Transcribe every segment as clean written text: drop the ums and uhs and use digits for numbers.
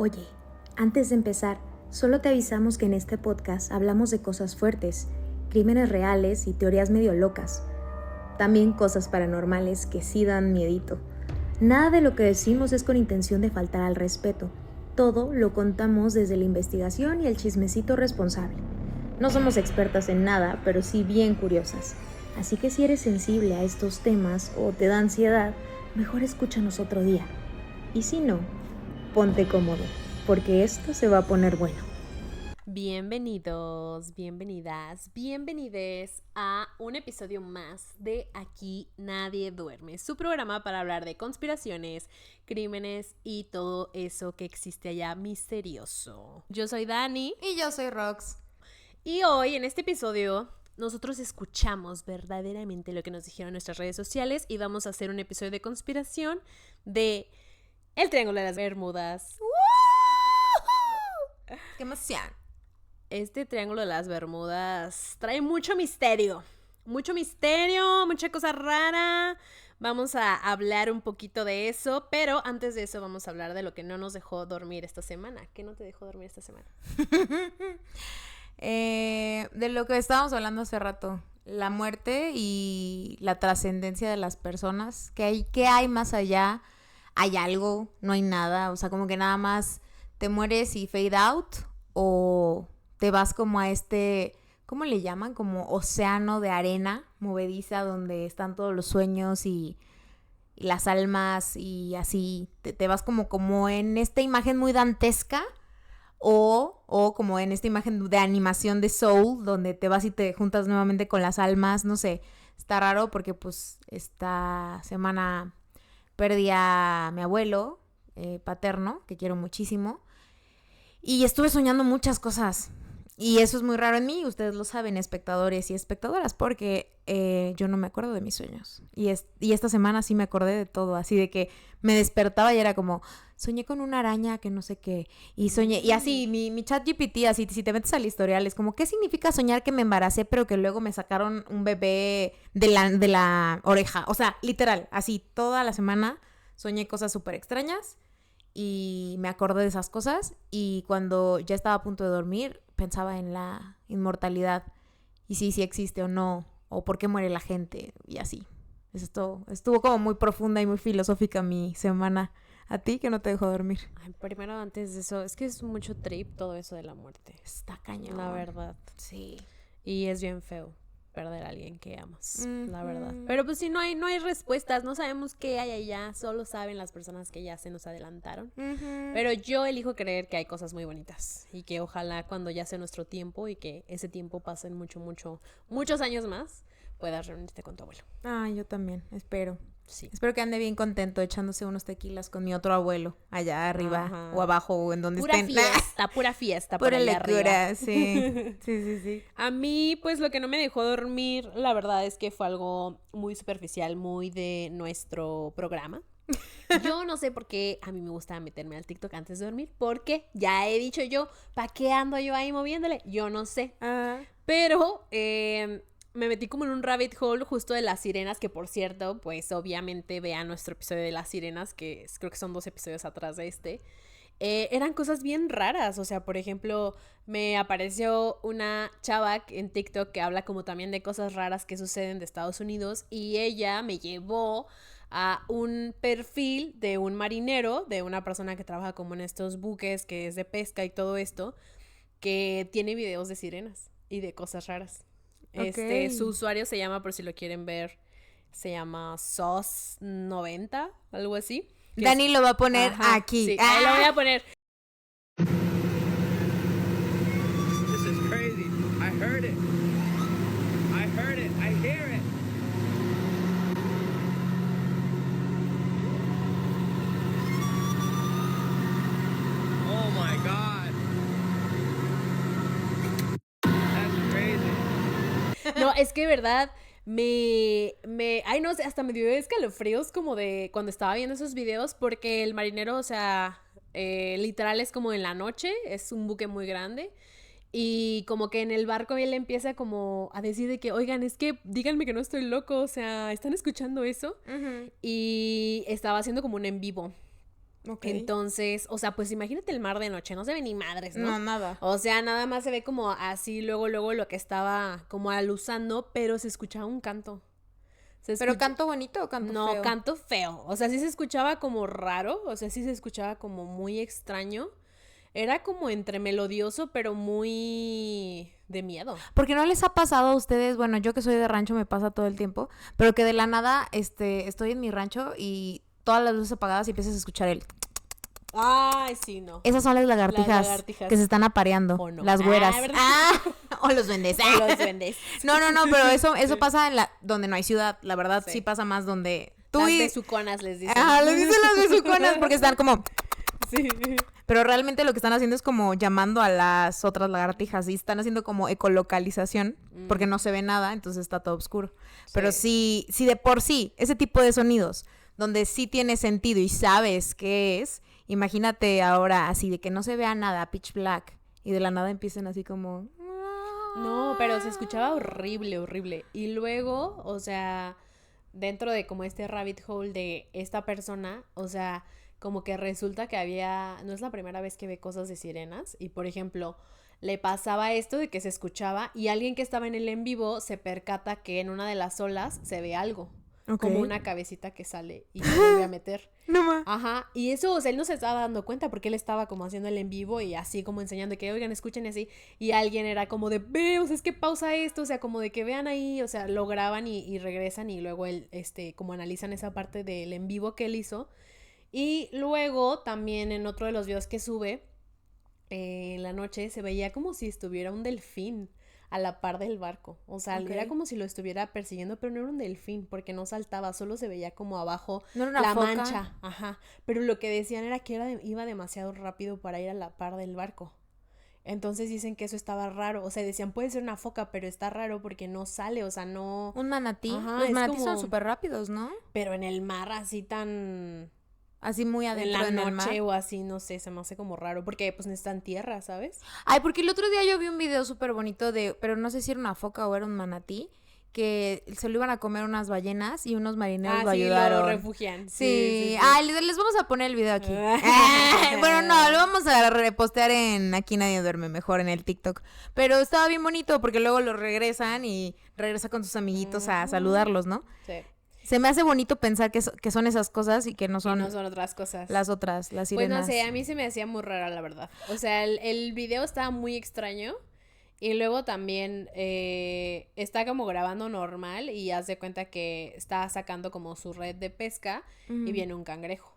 Oye, antes de empezar, solo te avisamos que en este podcast hablamos de cosas fuertes, crímenes reales y teorías medio locas. También cosas paranormales que sí dan miedito. Nada de lo que decimos es con intención de faltar al respeto. Todo lo contamos desde la investigación y el chismecito responsable. No somos expertas en nada, pero sí bien curiosas. Así que si eres sensible a estos temas o te da ansiedad, mejor escúchanos otro día. Y si no, ponte cómodo, porque esto se va a poner bueno. Bienvenidos, bienvenidas, bienvenides a un episodio más de Aquí Nadie Duerme, su programa para hablar de conspiraciones, crímenes y todo eso que existe allá misterioso. Yo soy Dani. Y yo soy Rox. Y hoy en este episodio nosotros escuchamos verdaderamente lo que nos dijeron en nuestras redes sociales y vamos a hacer un episodio de conspiración de el Triángulo de las Bermudas. ¡Qué emoción! Este Triángulo de las Bermudas trae mucha misterio, mucha cosa rara. Vamos a hablar un poquito de eso, pero antes de eso vamos a hablar de lo que no nos dejó dormir esta semana. ¿Qué no te dejó dormir esta semana? De lo que estábamos hablando hace rato, la muerte y la trascendencia de las personas. ¿Qué hay más allá? ¿Hay algo? ¿No hay nada? O sea, como que nada más te mueres y fade out, o te vas como a este, ¿cómo le llaman? Como océano de arena movediza donde están todos los sueños y las almas y así. Te vas como en esta imagen muy dantesca o como en esta imagen de animación de Soul, donde te vas y te juntas nuevamente con las almas. No sé, está raro porque pues esta semana perdí a mi abuelo paterno, que quiero muchísimo. Y estuve soñando muchas cosas. Y eso es muy raro en mí, ustedes lo saben, espectadores y espectadoras, porque yo no me acuerdo de mis sueños. Y esta semana sí me acordé de todo, así de que me despertaba y era como, soñé con una araña que no sé qué, y soñé, y así, mi chat GPT, así, si te metes al historial, es como, ¿qué significa soñar que me embaracé, pero que luego me sacaron un bebé de la oreja? O sea, literal, así, toda la semana soñé cosas súper extrañas. Y me acordé de esas cosas, y cuando ya estaba a punto de dormir pensaba en la inmortalidad y si existe o no, o por qué muere la gente y así. Estuvo como muy profunda y muy filosófica mi semana. ¿A ti que no te dejó dormir? Ay, primero antes de eso, es que es mucho trip todo eso de la muerte. Está cañón. La verdad. Sí. Y es bien feo perder a alguien que amas, la verdad. Mm. Pero pues sí, no hay respuestas, no sabemos qué hay allá, solo saben las personas que ya se nos adelantaron. Pero yo elijo creer que hay cosas muy bonitas y que ojalá cuando ya sea nuestro tiempo y que ese tiempo pasen muchos años más, puedas reunirte con tu abuelo. Ah, yo también, espero. Sí. Espero que ande bien contento echándose unos tequilas con mi otro abuelo allá arriba. Ajá. O abajo o en donde estén. Pura fiesta. Pura por locura, arriba. sí. Sí. A mí, pues lo que no me dejó dormir, la verdad es que fue algo muy superficial, muy de nuestro programa. Yo no sé por qué a mí me gusta meterme al TikTok antes de dormir, porque ya he dicho yo, ¿para qué ando yo ahí moviéndole? Yo no sé. Pero me metí como en un rabbit hole justo de las sirenas, que por cierto, pues obviamente vean nuestro episodio de las sirenas, que creo que son 2 episodios atrás de este. Eran cosas bien raras, o sea, por ejemplo, me apareció una chava en TikTok que habla como también de cosas raras que suceden de Estados Unidos, y ella me llevó a un perfil de un marinero, de una persona que trabaja como en estos buques, que es de pesca y todo esto, que tiene videos de sirenas y de cosas raras. Okay. Su usuario se llama, por si lo quieren ver, se llama SOS90, algo así. Dani lo va a poner aquí. Sí, ahí lo voy a poner. This is crazy. I heard it. I hear it. Oh my God. That's crazy. No, es que de verdad ay, no sé, hasta me dio escalofríos como de cuando estaba viendo esos videos, porque el marinero, o sea, literal es como en la noche, es un buque muy grande, y como que en el barco él empieza como a decir de que, oigan, es que díganme que no estoy loco, o sea, ¿están escuchando eso? Y estaba haciendo como un en vivo. Ok. Entonces, o sea, pues imagínate el mar de noche, no se ve ni madres, ¿no? No, nada. O sea, nada más se ve como así, luego lo que estaba como aluzando, pero se escuchaba un canto. ¿Pero canto bonito o canto No, feo? canto feo. O sea, sí se escuchaba como raro, o sea, sí se escuchaba como muy extraño. Era como entre melodioso, pero muy de miedo. Porque no les ha pasado a ustedes, bueno, yo que soy de rancho me pasa todo el tiempo, pero que de la nada estoy en mi rancho y todas las luces apagadas y empiezas a escuchar el... Ay, sí, no. Esas son las lagartijas, lagartijas. que se están apareando, O no. las güeras. ¿verdad? O los duendes. O los duendes. No, pero eso pasa en donde no hay ciudad, la verdad sí, Sí. pasa más donde... Tú Las y... besuconas les dicen. Les dicen las besuconas porque están como... Sí. Pero realmente lo que están haciendo es como llamando a las otras lagartijas y están haciendo como ecolocalización porque no se ve nada, entonces está todo oscuro. Pero sí de por sí, ese tipo de sonidos donde sí tiene sentido y sabes qué es, imagínate ahora así de que no se vea nada, pitch black, y de la nada empiecen así como... No, pero se escuchaba horrible, horrible. Y luego, o sea, dentro de como este rabbit hole de esta persona, o sea, como que resulta que no es la primera vez que ve cosas de sirenas. Y por ejemplo, le pasaba esto de que se escuchaba y alguien que estaba en el en vivo se percata que en una de las olas se ve algo. Ok. Como una cabecita que sale y se vuelve a meter. No ma. Ajá, y eso, o sea, él no se estaba dando cuenta porque él estaba como haciendo el en vivo y así como enseñando que, oigan, escuchen así, y alguien era como de, ve, o sea, es que pausa esto, o sea, como de que vean ahí, o sea, lo graban y regresan y luego él, como analizan esa parte del en vivo que él hizo, y luego también en otro de los videos que sube, en la noche se veía como si estuviera un delfín a la par del barco. O sea, Ok. era como si lo estuviera persiguiendo, pero no era un delfín, porque no saltaba, solo se veía como abajo No era una la foca. mancha. Ajá. Pero lo que decían era que iba demasiado rápido para ir a la par del barco. Entonces dicen que eso estaba raro. O sea, decían, puede ser una foca, pero está raro porque no sale, o sea, no... Un manatí. Ajá, Los es manatís como- son súper rápidos, ¿no? Pero en el mar así tan... Así muy En adentro la en el mar. noche o así, no sé, se me hace como raro, porque pues necesitan tierra, ¿sabes? Ay, porque el otro día yo vi un video súper bonito pero no sé si era una foca o era un manatí, que se lo iban a comer unas ballenas y unos marineros lo sí, ayudaron. lo refugian. Sí. Ay, les vamos a poner el video aquí. Bueno, no, lo vamos a repostear aquí Nadie Duerme Mejor en el TikTok. Pero estaba bien bonito porque luego lo regresan y regresa con sus amiguitos a saludarlos, ¿no? Sí. Se me hace bonito pensar que son esas cosas y que no Y son, no son otras cosas. las otras, las Pues sirenas. no sé, a mí se me hacía muy rara, la verdad. O sea, el video estaba muy extraño. Y luego también está como grabando normal y hace cuenta que está sacando como su red de pesca y viene un cangrejo.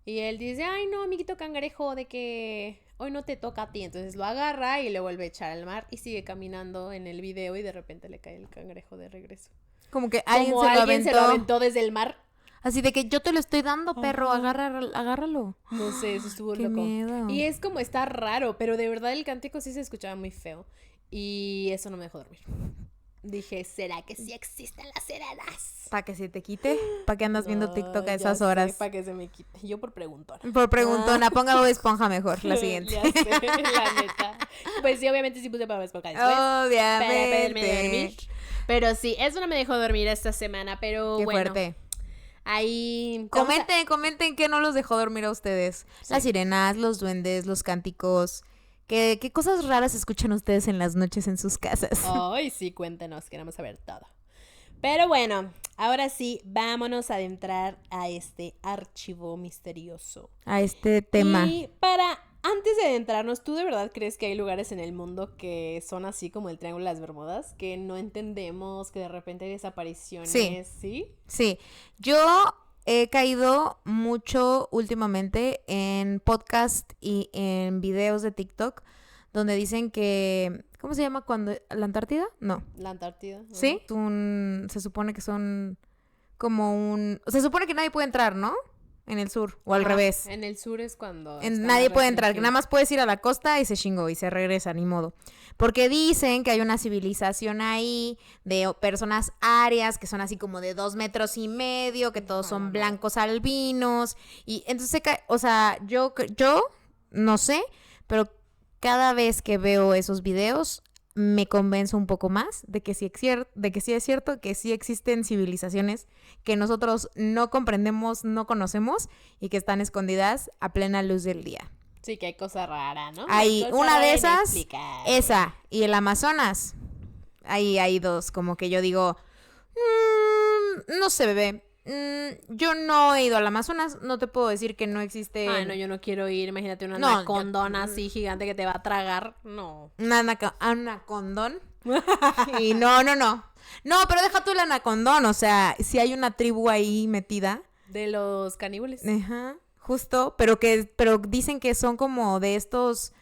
Y él dice, ay no, amiguito cangrejo, de que hoy no te toca a ti. Entonces lo agarra y le vuelve a echar al mar y sigue caminando en el video y de repente le cae el cangrejo de regreso. Como que alguien Como se lo alguien se lo aventó desde el mar. Así de que yo te lo estoy dando, perro, Ajá. agárralo. No sé, eso estuvo Qué loco. miedo. Y es como está raro, pero de verdad el cántico sí se escuchaba muy feo. Y eso no me dejó dormir. Dije, ¿será que sí existen las sirenas? Para que se te quite, para que andas viendo No, TikTok a ya esas sé, horas. para que se me quite. Yo por preguntona. Por preguntona, ponga Bob Esponja mejor, la siguiente. Ya sé, la neta. Pues sí, obviamente sí puse para Esponja después. Para poderme dormir. Obviamente. Pero sí, eso no me dejó dormir esta semana, pero Qué bueno. fuerte. Ahí... Comenten qué no los dejó dormir a ustedes. Las sirenas, los duendes, los cánticos. ¿Qué cosas raras escuchan ustedes en las noches en sus casas? Ay, sí, cuéntenos, queremos saber todo. Pero bueno, ahora sí, vámonos a adentrar a este archivo misterioso. A este tema. Y antes de adentrarnos, ¿tú de verdad crees que hay lugares en el mundo que son así como el Triángulo de las Bermudas? Que no entendemos, que de repente hay desapariciones, Sí. ¿sí? Sí, yo he caído mucho últimamente en podcast y en videos de TikTok donde dicen que... ¿Cómo se llama cuando... ¿La Antártida? No. La Antártida. ¿no? ¿Sí? Se supone que son como un... Se supone que nadie puede entrar, ¿no? En el sur, o al Ajá, revés. En el sur es cuando... está Nadie más puede entrar, que restringido. nada más puedes ir a la costa y se chingó y se regresa, ni modo. Porque dicen que hay una civilización ahí de personas arias que son así como de 2,5 metros, que todos son blancos albinos. Y entonces, o sea, yo no sé, pero cada vez que veo esos videos me convenzo un poco más de que sí es cierto que sí existen civilizaciones que nosotros no comprendemos, no conocemos y que están escondidas a plena luz del día. Sí, que hay cosas raras, ¿no? Hay Cosas una de raras esas, inexplicables. esa, y el Amazonas. Ahí hay dos, como que yo digo, no sé, bebé. Yo no he ido al Amazonas, no te puedo decir que no existe. Ay, no, yo no quiero ir. Imagínate una No, anacondona así gigante que te va a tragar. No. Anacondón. Y no. No, pero deja tú el anacondón, o sea, si hay una tribu ahí metida. De los caníbales. Ajá, justo, pero dicen que son como de estas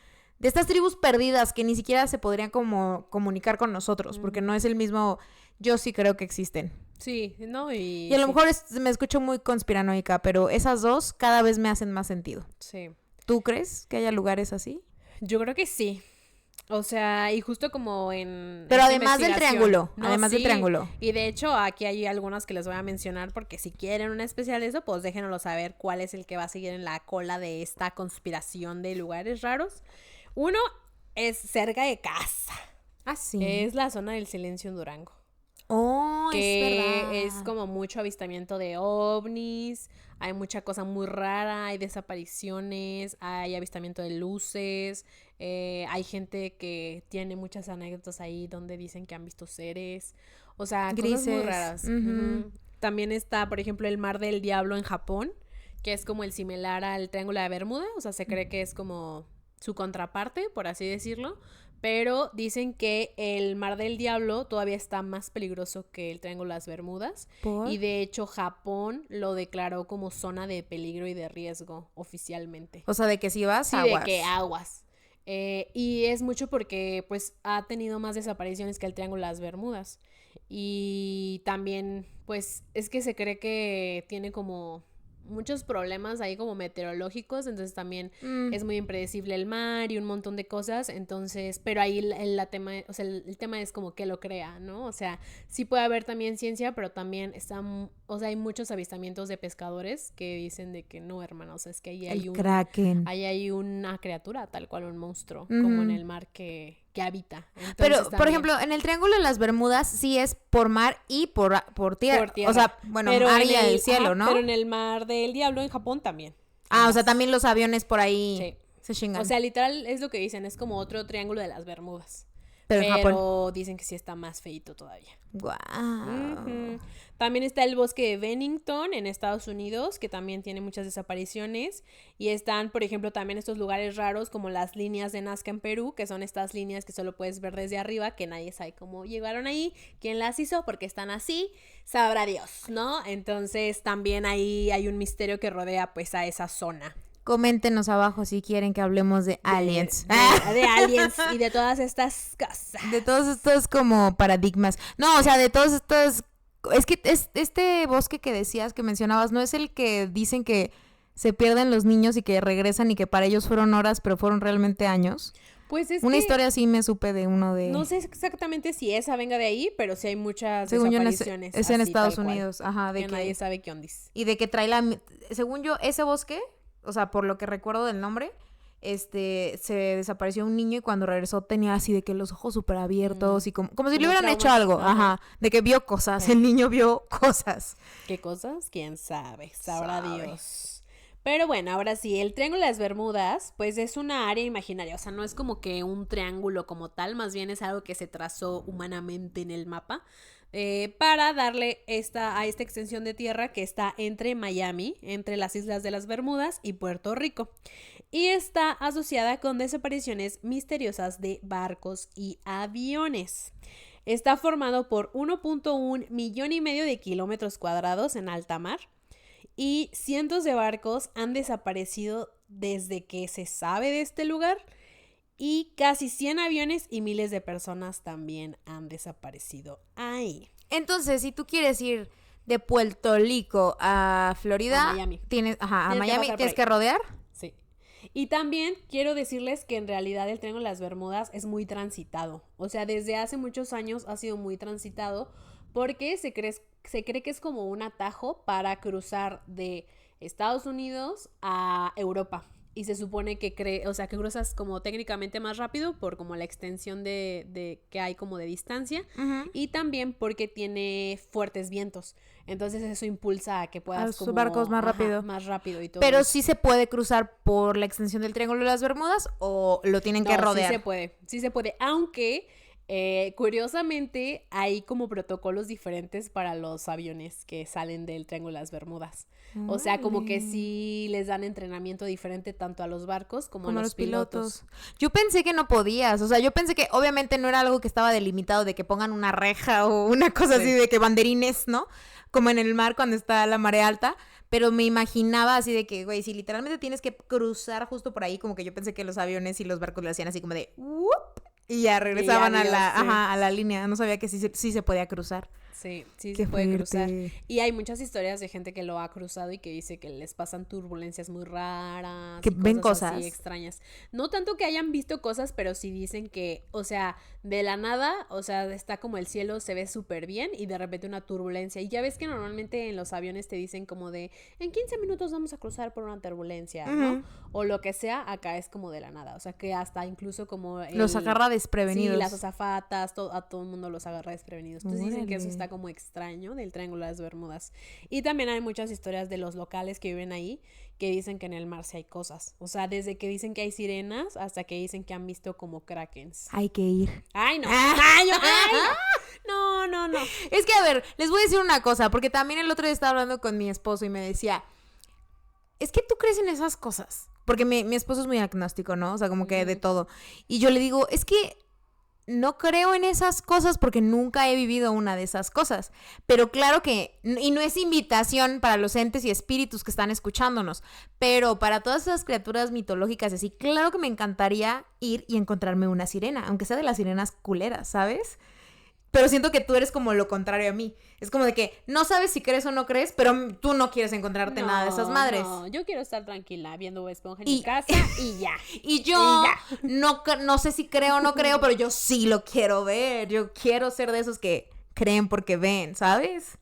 tribus perdidas que ni siquiera se podrían como comunicar con nosotros, porque no es el mismo, yo sí creo que existen. Sí, ¿no? Y a lo mejor me escucho muy conspiranoica, pero esas dos cada vez me hacen más sentido. Sí. ¿Tú crees que haya lugares así? Yo creo que sí. O sea, y justo como en... Pero esta además del investigación. triángulo, No, además del sí. triángulo. Y de hecho, aquí hay algunas que les voy a mencionar porque si quieren un especial de eso, pues déjenoslo saber cuál es el que va a seguir en la cola de esta conspiración de lugares raros. Uno es cerca de casa. Ah, sí. Es la zona del silencio en Durango. Oh, Que es verdad. es como mucho avistamiento de ovnis, hay mucha cosa muy rara, hay desapariciones, hay avistamiento de luces, hay gente que tiene muchas anécdotas ahí donde dicen que han visto seres, o sea, cosas muy Grises. raras. Ujú. Ujú. También está, por ejemplo, el Mar del Diablo en Japón, que es como el similar al Triángulo de Bermuda, o sea, se cree que es como su contraparte, por así decirlo. Pero dicen que el Mar del Diablo todavía está más peligroso que el Triángulo de las Bermudas. ¿Por? Y de hecho Japón lo declaró como zona de peligro y de riesgo oficialmente. O sea, de que si vas, Sí, aguas. de que aguas. Y es mucho porque pues ha tenido más desapariciones que el Triángulo de las Bermudas. Y también pues es que se cree que tiene como muchos problemas ahí como meteorológicos, entonces también es muy impredecible el mar y un montón de cosas, entonces, pero ahí tema, o sea, el tema es como que lo crea, ¿no? O sea, sí puede haber también ciencia, pero también o sea, hay muchos avistamientos de pescadores que dicen de que no, hermano, o sea, es que ahí El Kraken. ahí hay una criatura, tal cual un monstruo, Ujú. como en el mar que habita. Entonces, Pero, por también- ejemplo, en el Triángulo de las Bermudas sí es por mar y por tierra. Por tierra. O sea, bueno, Pero mar en y el cielo, ajá, ¿no? Pero en el Mar del Diablo en Japón también. Ah, o sea, también los aviones por ahí Sí. se chingan. O sea, literal es lo que dicen, es como otro triángulo de las Bermudas. pero en Japón. Dicen que sí está más feito todavía. Guau. Ujú. También está el bosque de Bennington en Estados Unidos, que también tiene muchas desapariciones. Y están, por ejemplo, también estos lugares raros como las líneas de Nazca en Perú, que son estas líneas que solo puedes ver desde arriba, que nadie sabe cómo llegaron ahí, quién las hizo, porque están así, sabrá Dios, ¿no? Entonces también ahí hay un misterio que rodea pues a esa zona. Coméntenos abajo si quieren que hablemos de aliens. De aliens y de todas estas cosas. De todos estos como paradigmas. No, o sea, de todos estos... Es que este bosque que decías, que mencionabas, ¿no es el que dicen que se pierden los niños y que regresan y que para ellos fueron horas, pero fueron realmente años? Pues es Una que historia así me supe de uno de... no sé exactamente si esa venga de ahí, pero sí hay muchas Según yo, desapariciones. es en así, Estados tal cual, Unidos. Ajá, de que que... nadie sabe qué ondis. Y de que trae según yo, ese bosque, o sea, por lo que recuerdo del nombre, se desapareció un niño y cuando regresó tenía así de que los ojos súper abiertos y como si Como le hubieran hecho traumas, algo. ajá. Ajá. De que vio cosas. El niño vio cosas. ¿Qué cosas? ¿Quién sabe? Sabrá Sabe. Dios. Pero bueno, ahora sí, el Triángulo de las Bermudas, pues es una área imaginaria, o sea, no es como que un triángulo como tal, más bien es algo que se trazó humanamente en el mapa para darle a esta extensión de tierra que está entre Miami, entre las Islas de las Bermudas y Puerto Rico. Y está asociada con desapariciones misteriosas de barcos y aviones. Está formado por 1.1 millón y medio de kilómetros cuadrados en alta mar. Y cientos de barcos han desaparecido desde que se sabe de este lugar. Y casi 100 aviones y miles de personas también han desaparecido ahí. Entonces, si tú quieres ir de Puerto Rico a Florida, A Miami. a Tienes que Miami, pasar por tienes ahí. que rodear. Sí. Y también quiero decirles que en realidad el Triángulo de las Bermudas es muy transitado. O sea, desde hace muchos años ha sido muy transitado porque se cree que es como un atajo para cruzar de Estados Unidos a Europa. y se supone que que cruzas como técnicamente más rápido por como la extensión de que hay como de distancia, y también porque tiene fuertes vientos, entonces eso impulsa a que puedas los como barcos más rápido. más rápido y todo. Pero eso. sí se puede cruzar por la extensión del Triángulo de las Bermudas o lo tienen que No, rodear. sí se puede, aunque curiosamente hay como protocolos diferentes para los aviones que salen del Triángulo de las Bermudas. O sea, como que sí les dan entrenamiento diferente tanto a los barcos como a los pilotos. Yo pensé que no podías, o sea, yo pensé que obviamente no era algo que estaba delimitado de que pongan una reja o una cosa así de que banderines, ¿no? Como en el mar cuando está la marea alta, pero me imaginaba así de que, güey, si literalmente tienes que cruzar justo por ahí, como que yo pensé que los aviones y los barcos lo hacían así como de ¡wup! Y ya regresaban Y adiós, a la línea. No sabía que sí se podía cruzar. Sí, sí Qué se puede fuerte. cruzar. Y hay muchas historias de gente que lo ha cruzado y que dice que les pasan turbulencias muy raras. Que y ven así cosas. extrañas. No tanto que hayan visto cosas, pero sí dicen que, o sea, de la nada, o sea, está como el cielo se ve súper bien y de repente una turbulencia. Y ya ves que normalmente en los aviones te dicen como de, en 15 minutos vamos a cruzar por una turbulencia, ¿no? O lo que sea, acá es como de la nada. O sea, que hasta incluso como... Los agarra desprevenidos. Sí, las azafatas, a todo el mundo los agarra desprevenidos. Entonces dicen que eso Órale. está como extraño del Triángulo de las Bermudas. Y también hay muchas historias de los locales que viven ahí que dicen que en el mar sí hay cosas. O sea, desde que dicen que hay sirenas hasta que dicen que han visto como krakens. Hay que ir. ¡Ay, no! ¡Ay, no! No. Es que, a ver, les voy a decir una cosa, porque también el otro día estaba hablando con mi esposo y me decía, es que tú crees en esas cosas. Porque mi esposo es muy agnóstico, ¿no? O sea, como que de todo. Y yo le digo, es que no creo en esas cosas porque nunca he vivido una de esas cosas. Pero claro que, y no es invitación para los entes y espíritus que están escuchándonos, pero para todas esas criaturas mitológicas y así, claro que me encantaría ir y encontrarme una sirena, aunque sea de las sirenas culeras, ¿sabes? Pero siento que tú eres como lo contrario a mí. Es como de que no sabes si crees o no crees, pero tú no quieres encontrarte nada de esas madres. No, yo quiero estar tranquila viendo Bob Esponja en Y- mi casa y ya. Y yo no sé si creo o no creo, pero yo sí lo quiero ver. Yo quiero ser de esos que creen porque ven, ¿sabes?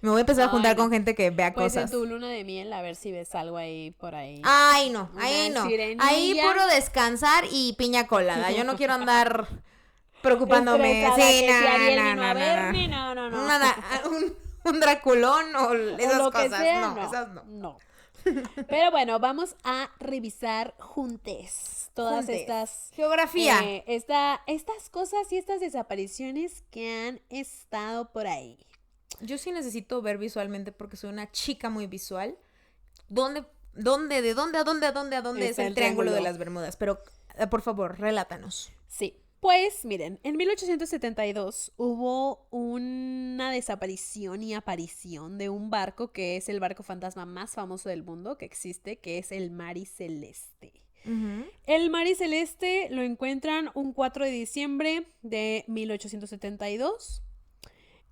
Me voy a empezar a juntar Ay, no. con gente que vea Pues en cosas. tu luna de miel, a ver si ves algo ahí por ahí. Ay, no, Una ahí no. sirenilla. Ahí puro descansar y piña colada. Yo no quiero andar preocupándome. Estresada Sí, que si Ariel no, vino a verme, no. Nada, un Draculón o O esas lo que cosas. sea, no, esas no. No. Pero bueno, vamos a revisar juntes todas Juntes. estas... Geografía. estas cosas y estas desapariciones que han estado por ahí. Yo sí necesito ver visualmente porque soy una chica muy visual. ¿De dónde es Está el el Triángulo de triángulo. las Bermudas? Pero, por favor, relátanos. Sí. Pues miren, en 1872 hubo una desaparición y aparición de un barco que es el barco fantasma más famoso del mundo que existe, que es el Mari Celeste. El Mari Celeste lo encuentran un 4 de diciembre de 1872.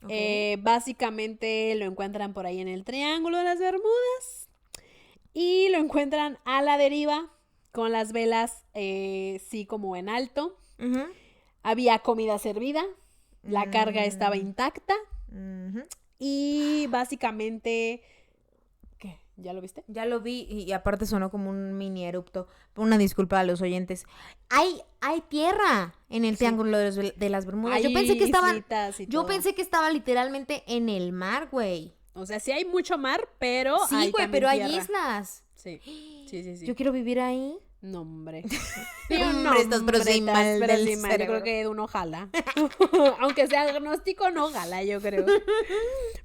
Ok. Básicamente lo encuentran por ahí en el Triángulo de las Bermudas y lo encuentran a la deriva con las velas, sí, como en alto. Ujú. Había comida servida, la carga estaba intacta Ujú. y básicamente... ¿Qué? ¿Ya lo viste? Ya lo vi y aparte sonó como un mini erupto. Una disculpa a los oyentes. Hay tierra en el Triángulo de las Bermudas. Yo Hay pensé que estaban... islitas y Yo todo. pensé que estaba literalmente en el mar, güey. O sea, sí hay mucho mar, pero Sí, hay güey, también pero hay tierra. islas. Sí. Yo quiero vivir ahí. No, hombre. Hombre, estás pero sí mal pero del sí mal. Yo cerebro. creo que uno jala. Aunque sea agnóstico, no jala, yo creo.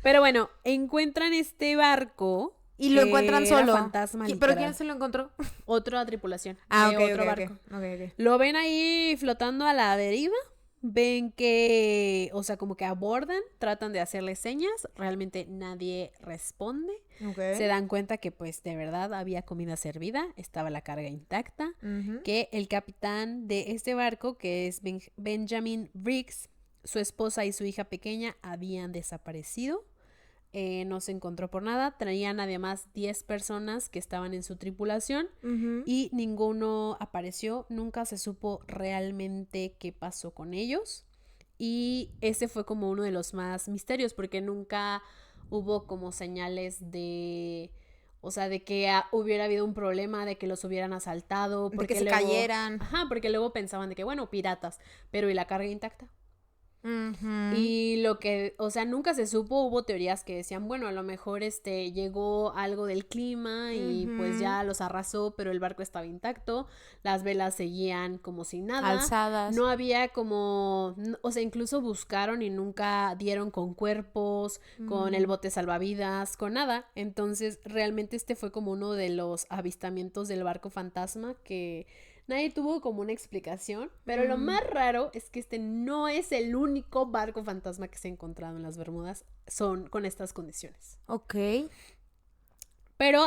Pero bueno, encuentran este barco. Y lo que encuentran era solo. fantasma, ¿Pero literal. quién se lo encontró? Otra tripulación. Ah, de ok, otro ok, barco. ok. Lo ven ahí flotando a la deriva. Ven que, o sea, como que abordan, tratan de hacerle señas. Realmente nadie responde. Se dan cuenta que, pues, de verdad había comida servida. Estaba la carga intacta. Ujú. Que el capitán de este barco, que es Benjamin Briggs, su esposa y su hija pequeña habían desaparecido. No se encontró por nada. Traían además 10 personas que estaban en su tripulación Ujú. y ninguno apareció. Nunca se supo realmente qué pasó con ellos. Y ese fue como uno de los más misterios porque nunca hubo como señales de O sea, de que hubiera habido un problema, de que los hubieran asaltado. Porque se luego, cayeran. Ajá, porque luego pensaban de que, bueno, piratas, pero ¿y la carga intacta? Ujú. Y lo que, o sea, nunca se supo, hubo teorías que decían, bueno, a lo mejor llegó algo del clima y pues ya los arrasó, pero el barco estaba intacto, las velas seguían como si nada. Alzadas. No había como, o sea, incluso buscaron y nunca dieron con cuerpos, con el bote salvavidas, con nada. Entonces, realmente fue como uno de los avistamientos del barco fantasma que nadie tuvo como una explicación, pero lo más raro es que no es el único barco fantasma que se ha encontrado en las Bermudas, son con estas condiciones. Ok. Pero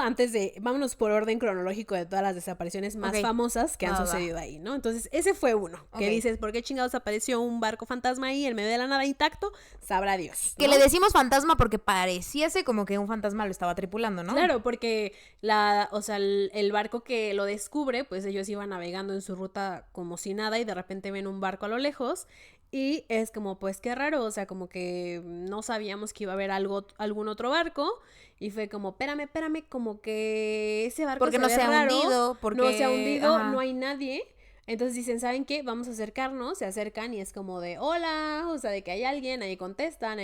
vámonos por orden cronológico de todas las desapariciones más Ok. famosas que han Va. sucedido ahí, ¿no? Entonces, ese fue uno, que Ok. dices, ¿por qué chingados apareció un barco fantasma ahí en medio de la nada intacto? Sabrá Dios, Que ¿no? le decimos fantasma porque pareciese como que un fantasma lo estaba tripulando, ¿no? Claro, porque el barco que lo descubre, pues ellos iban navegando en su ruta como si nada y de repente ven un barco a lo lejos y es como, pues qué raro, o sea, como que no sabíamos que iba a haber algún otro barco y fue como, espérame, como que ese barco Porque se no ve se ha raro, hundido, porque... no se ha hundido, ajá. no hay nadie. Entonces dicen, ¿saben qué? Vamos a acercarnos, se acercan y es como de hola, o sea, de que hay alguien, nadie contesta,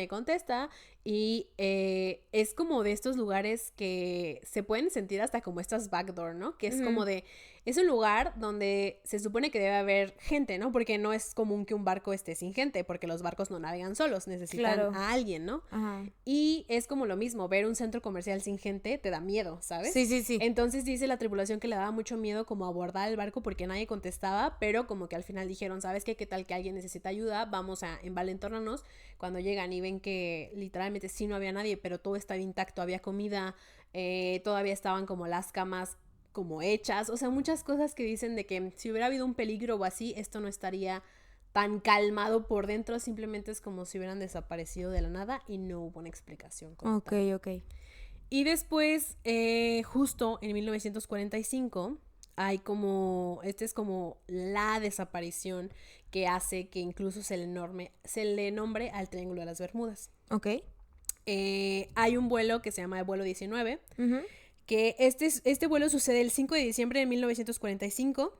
y es como de estos lugares que se pueden sentir hasta como estas backdoor, ¿no? Que es como de, es un lugar donde se supone que debe haber gente, ¿no? Porque no es común que un barco esté sin gente, porque los barcos no navegan solos, necesitan Claro. a alguien, ¿no? Ajá. Y es como lo mismo, ver un centro comercial sin gente te da miedo, ¿sabes? Sí. Entonces dice la tripulación que le daba mucho miedo como abordar el barco porque nadie contestaba, pero como que al final dijeron, ¿sabes qué? ¿Qué tal que alguien necesita ayuda? Vamos a envalentonarnos. Cuando llegan y ven que literalmente sí no había nadie, pero todo estaba intacto, había comida, todavía estaban como las camas como hechas, o sea, muchas cosas que dicen de que si hubiera habido un peligro o así, esto no estaría tan calmado por dentro, simplemente es como si hubieran desaparecido de la nada y no hubo una explicación como tal. Ok. Y después, justo en 1945, hay como, es como la desaparición que hace que incluso se le nombre al Triángulo de las Bermudas. Ok. Hay un vuelo que se llama el vuelo 19, Ujú. que este vuelo sucede el 5 de diciembre de 1945.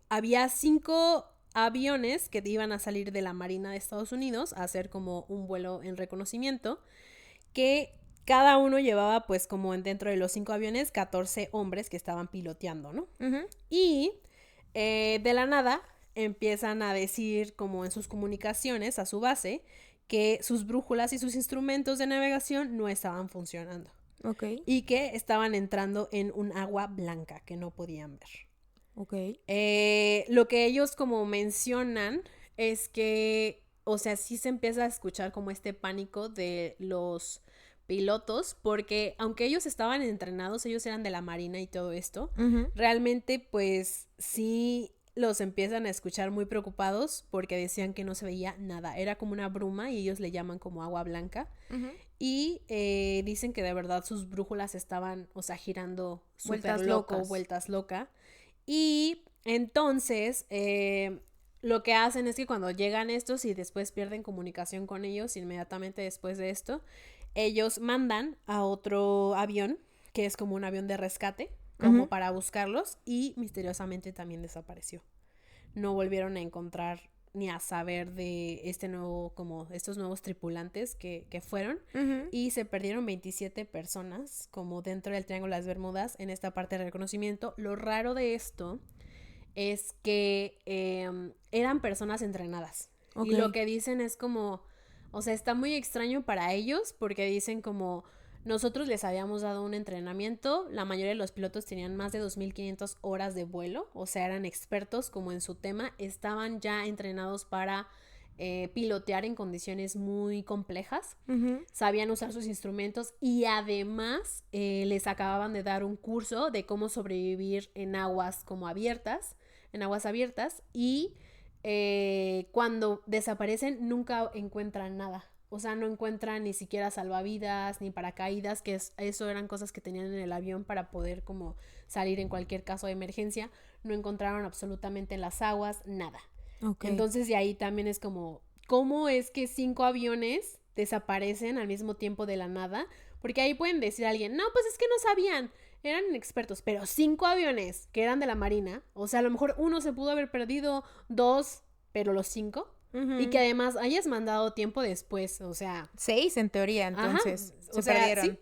Había 5 aviones que iban a salir de la Marina de Estados Unidos a hacer como un vuelo en reconocimiento, que cada uno llevaba pues como dentro de los 5 aviones 14 hombres que estaban piloteando, ¿no? Ujú. Y de la nada empiezan a decir como en sus comunicaciones a su base que sus brújulas y sus instrumentos de navegación no estaban funcionando Ok. y que estaban entrando en un agua blanca que no podían ver. Ok. Lo que ellos como mencionan es que, o sea, sí se empieza a escuchar como este pánico de los pilotos, porque aunque ellos estaban entrenados, ellos eran de la Marina y todo esto, Ujú. realmente pues sí los empiezan a escuchar muy preocupados porque decían que no se veía nada, era como una bruma y ellos le llaman como agua blanca. Ujú. Y dicen que de verdad sus brújulas estaban, o sea, girando súper Vueltas loco, locas. vueltas loca. Y entonces lo que hacen es que cuando llegan estos y después pierden comunicación con ellos, inmediatamente después de esto, ellos mandan a otro avión, que es como un avión de rescate, como Ujú. para buscarlos, y misteriosamente también desapareció. No volvieron a encontrar ni a saber de estos nuevos tripulantes que fueron, Ujú. y se perdieron 27 personas como dentro del Triángulo de las Bermudas en esta parte de reconocimiento. Lo raro de esto es que eran personas entrenadas. Ok. Y lo que dicen es como, o sea, está muy extraño para ellos porque dicen como, nosotros les habíamos dado un entrenamiento, la mayoría de los pilotos tenían más de 2.500 horas de vuelo, o sea, eran expertos como en su tema, estaban ya entrenados para pilotear en condiciones muy complejas, Ujú. sabían usar sus instrumentos y además les acababan de dar un curso de cómo sobrevivir en aguas como abiertas, en aguas abiertas, y cuando desaparecen nunca encuentran nada. O sea, no encuentran ni siquiera salvavidas, ni paracaídas, que eso eran cosas que tenían en el avión para poder como salir en cualquier caso de emergencia. No encontraron absolutamente en las aguas, nada. Ok. Entonces de ahí también es como, ¿cómo es que 5 aviones desaparecen al mismo tiempo de la nada? Porque ahí pueden decir a alguien, no, pues es que no sabían, eran inexpertos, pero 5 aviones que eran de la Marina, o sea, a lo mejor uno se pudo haber perdido, 2, pero los 5, y que además hayas mandado tiempo después, o sea... 6 en teoría, entonces, ajá, se o sea, perdieron. sí,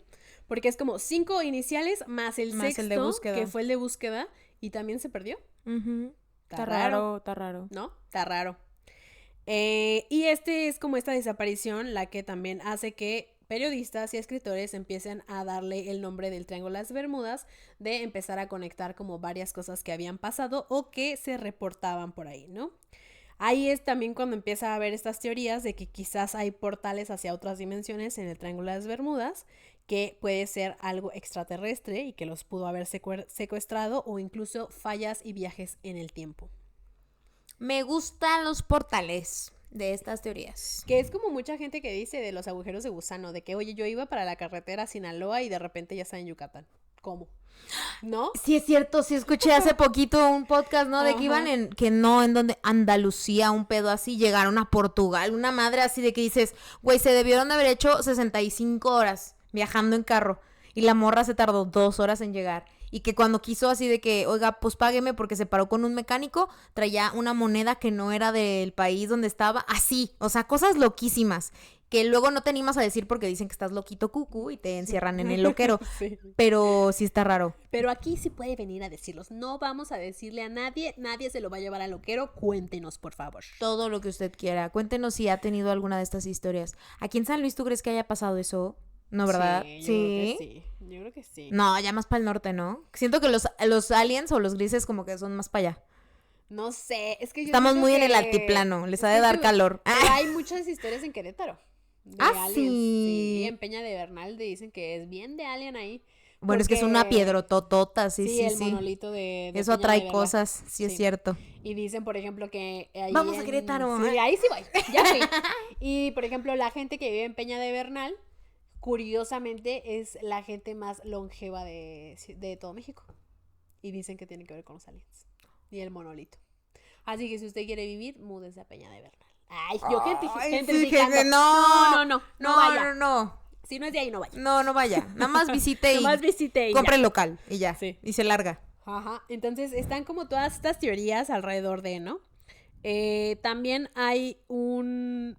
porque es como 5 iniciales más el Más sexto, el de búsqueda. que fue el de búsqueda, y también se perdió. Ujú. Está raro. Está raro. ¿No? Está raro. Y es como esta desaparición la que también hace que periodistas y escritores empiecen a darle el nombre del Triángulo de las Bermudas, de empezar a conectar como varias cosas que habían pasado o que se reportaban por ahí, ¿no? Ahí es también cuando empieza a haber estas teorías de que quizás hay portales hacia otras dimensiones en el Triángulo de las Bermudas, que puede ser algo extraterrestre y que los pudo haber secuestrado, o incluso fallas y viajes en el tiempo. Me gustan los portales de estas teorías. Que es como mucha gente que dice de los agujeros de gusano, de que, oye, yo iba para la carretera a Sinaloa y de repente ya está en Yucatán. ¿Cómo? ¿No? Sí, es cierto, sí escuché hace poquito un podcast, ¿no? De que iban en donde Andalucía, un pedo así, llegaron a Portugal, una madre así de que dices, güey, se debieron de haber hecho 65 horas viajando en carro y la morra se tardó 2 horas en llegar. Y que cuando quiso así de que, oiga, pues págueme porque se paró con un mecánico, traía una moneda que no era del país donde estaba, así, o sea, cosas loquísimas, que luego no te animas a decir porque dicen que estás loquito cucú y te encierran en el loquero, Sí. pero sí está raro. Pero aquí sí puede venir a decirlos. No vamos a decirle a nadie, nadie se lo va a llevar al loquero. Cuéntenos, por favor. Todo lo que usted quiera, cuéntenos si ha tenido alguna de estas historias. ¿Aquí en San Luis tú crees que haya pasado eso? ¿No, verdad? Sí, yo creo que sí. Yo creo que sí. No, ya más para el norte, ¿no? Siento que los aliens o los grises como que son más para allá. No sé, es que yo Estamos siento muy en el que- altiplano, les ha es de que dar sí, calor. Pero hay muchas historias en Querétaro. De aliens. sí. Sí, en Peña de Bernal dicen que es bien de alien ahí. Bueno, es que es una porque- piedrototota, sí, sí, el sí. monolito de Eso Peña de atrae Bernal. cosas, sí es cierto. Y dicen, por ejemplo, que ahí Vamos a Querétaro. Sí, ahí sí voy, ya fui. Y, por ejemplo, la gente que vive en Peña de Bernal, curiosamente, es la gente más longeva de todo México. Y dicen que tiene que ver con los aliens y el monolito. Así que si usted quiere vivir, múdese a Peña de Bernal. Ay, yo Ay, gentrificando. fíjese, no, no vaya. no. Si no es de ahí, no vaya. No vaya. Nada más visite y Nomás visite y compre ya. el local y ya. Sí. Y se larga. Ajá, entonces están como todas estas teorías alrededor de, ¿no? También hay un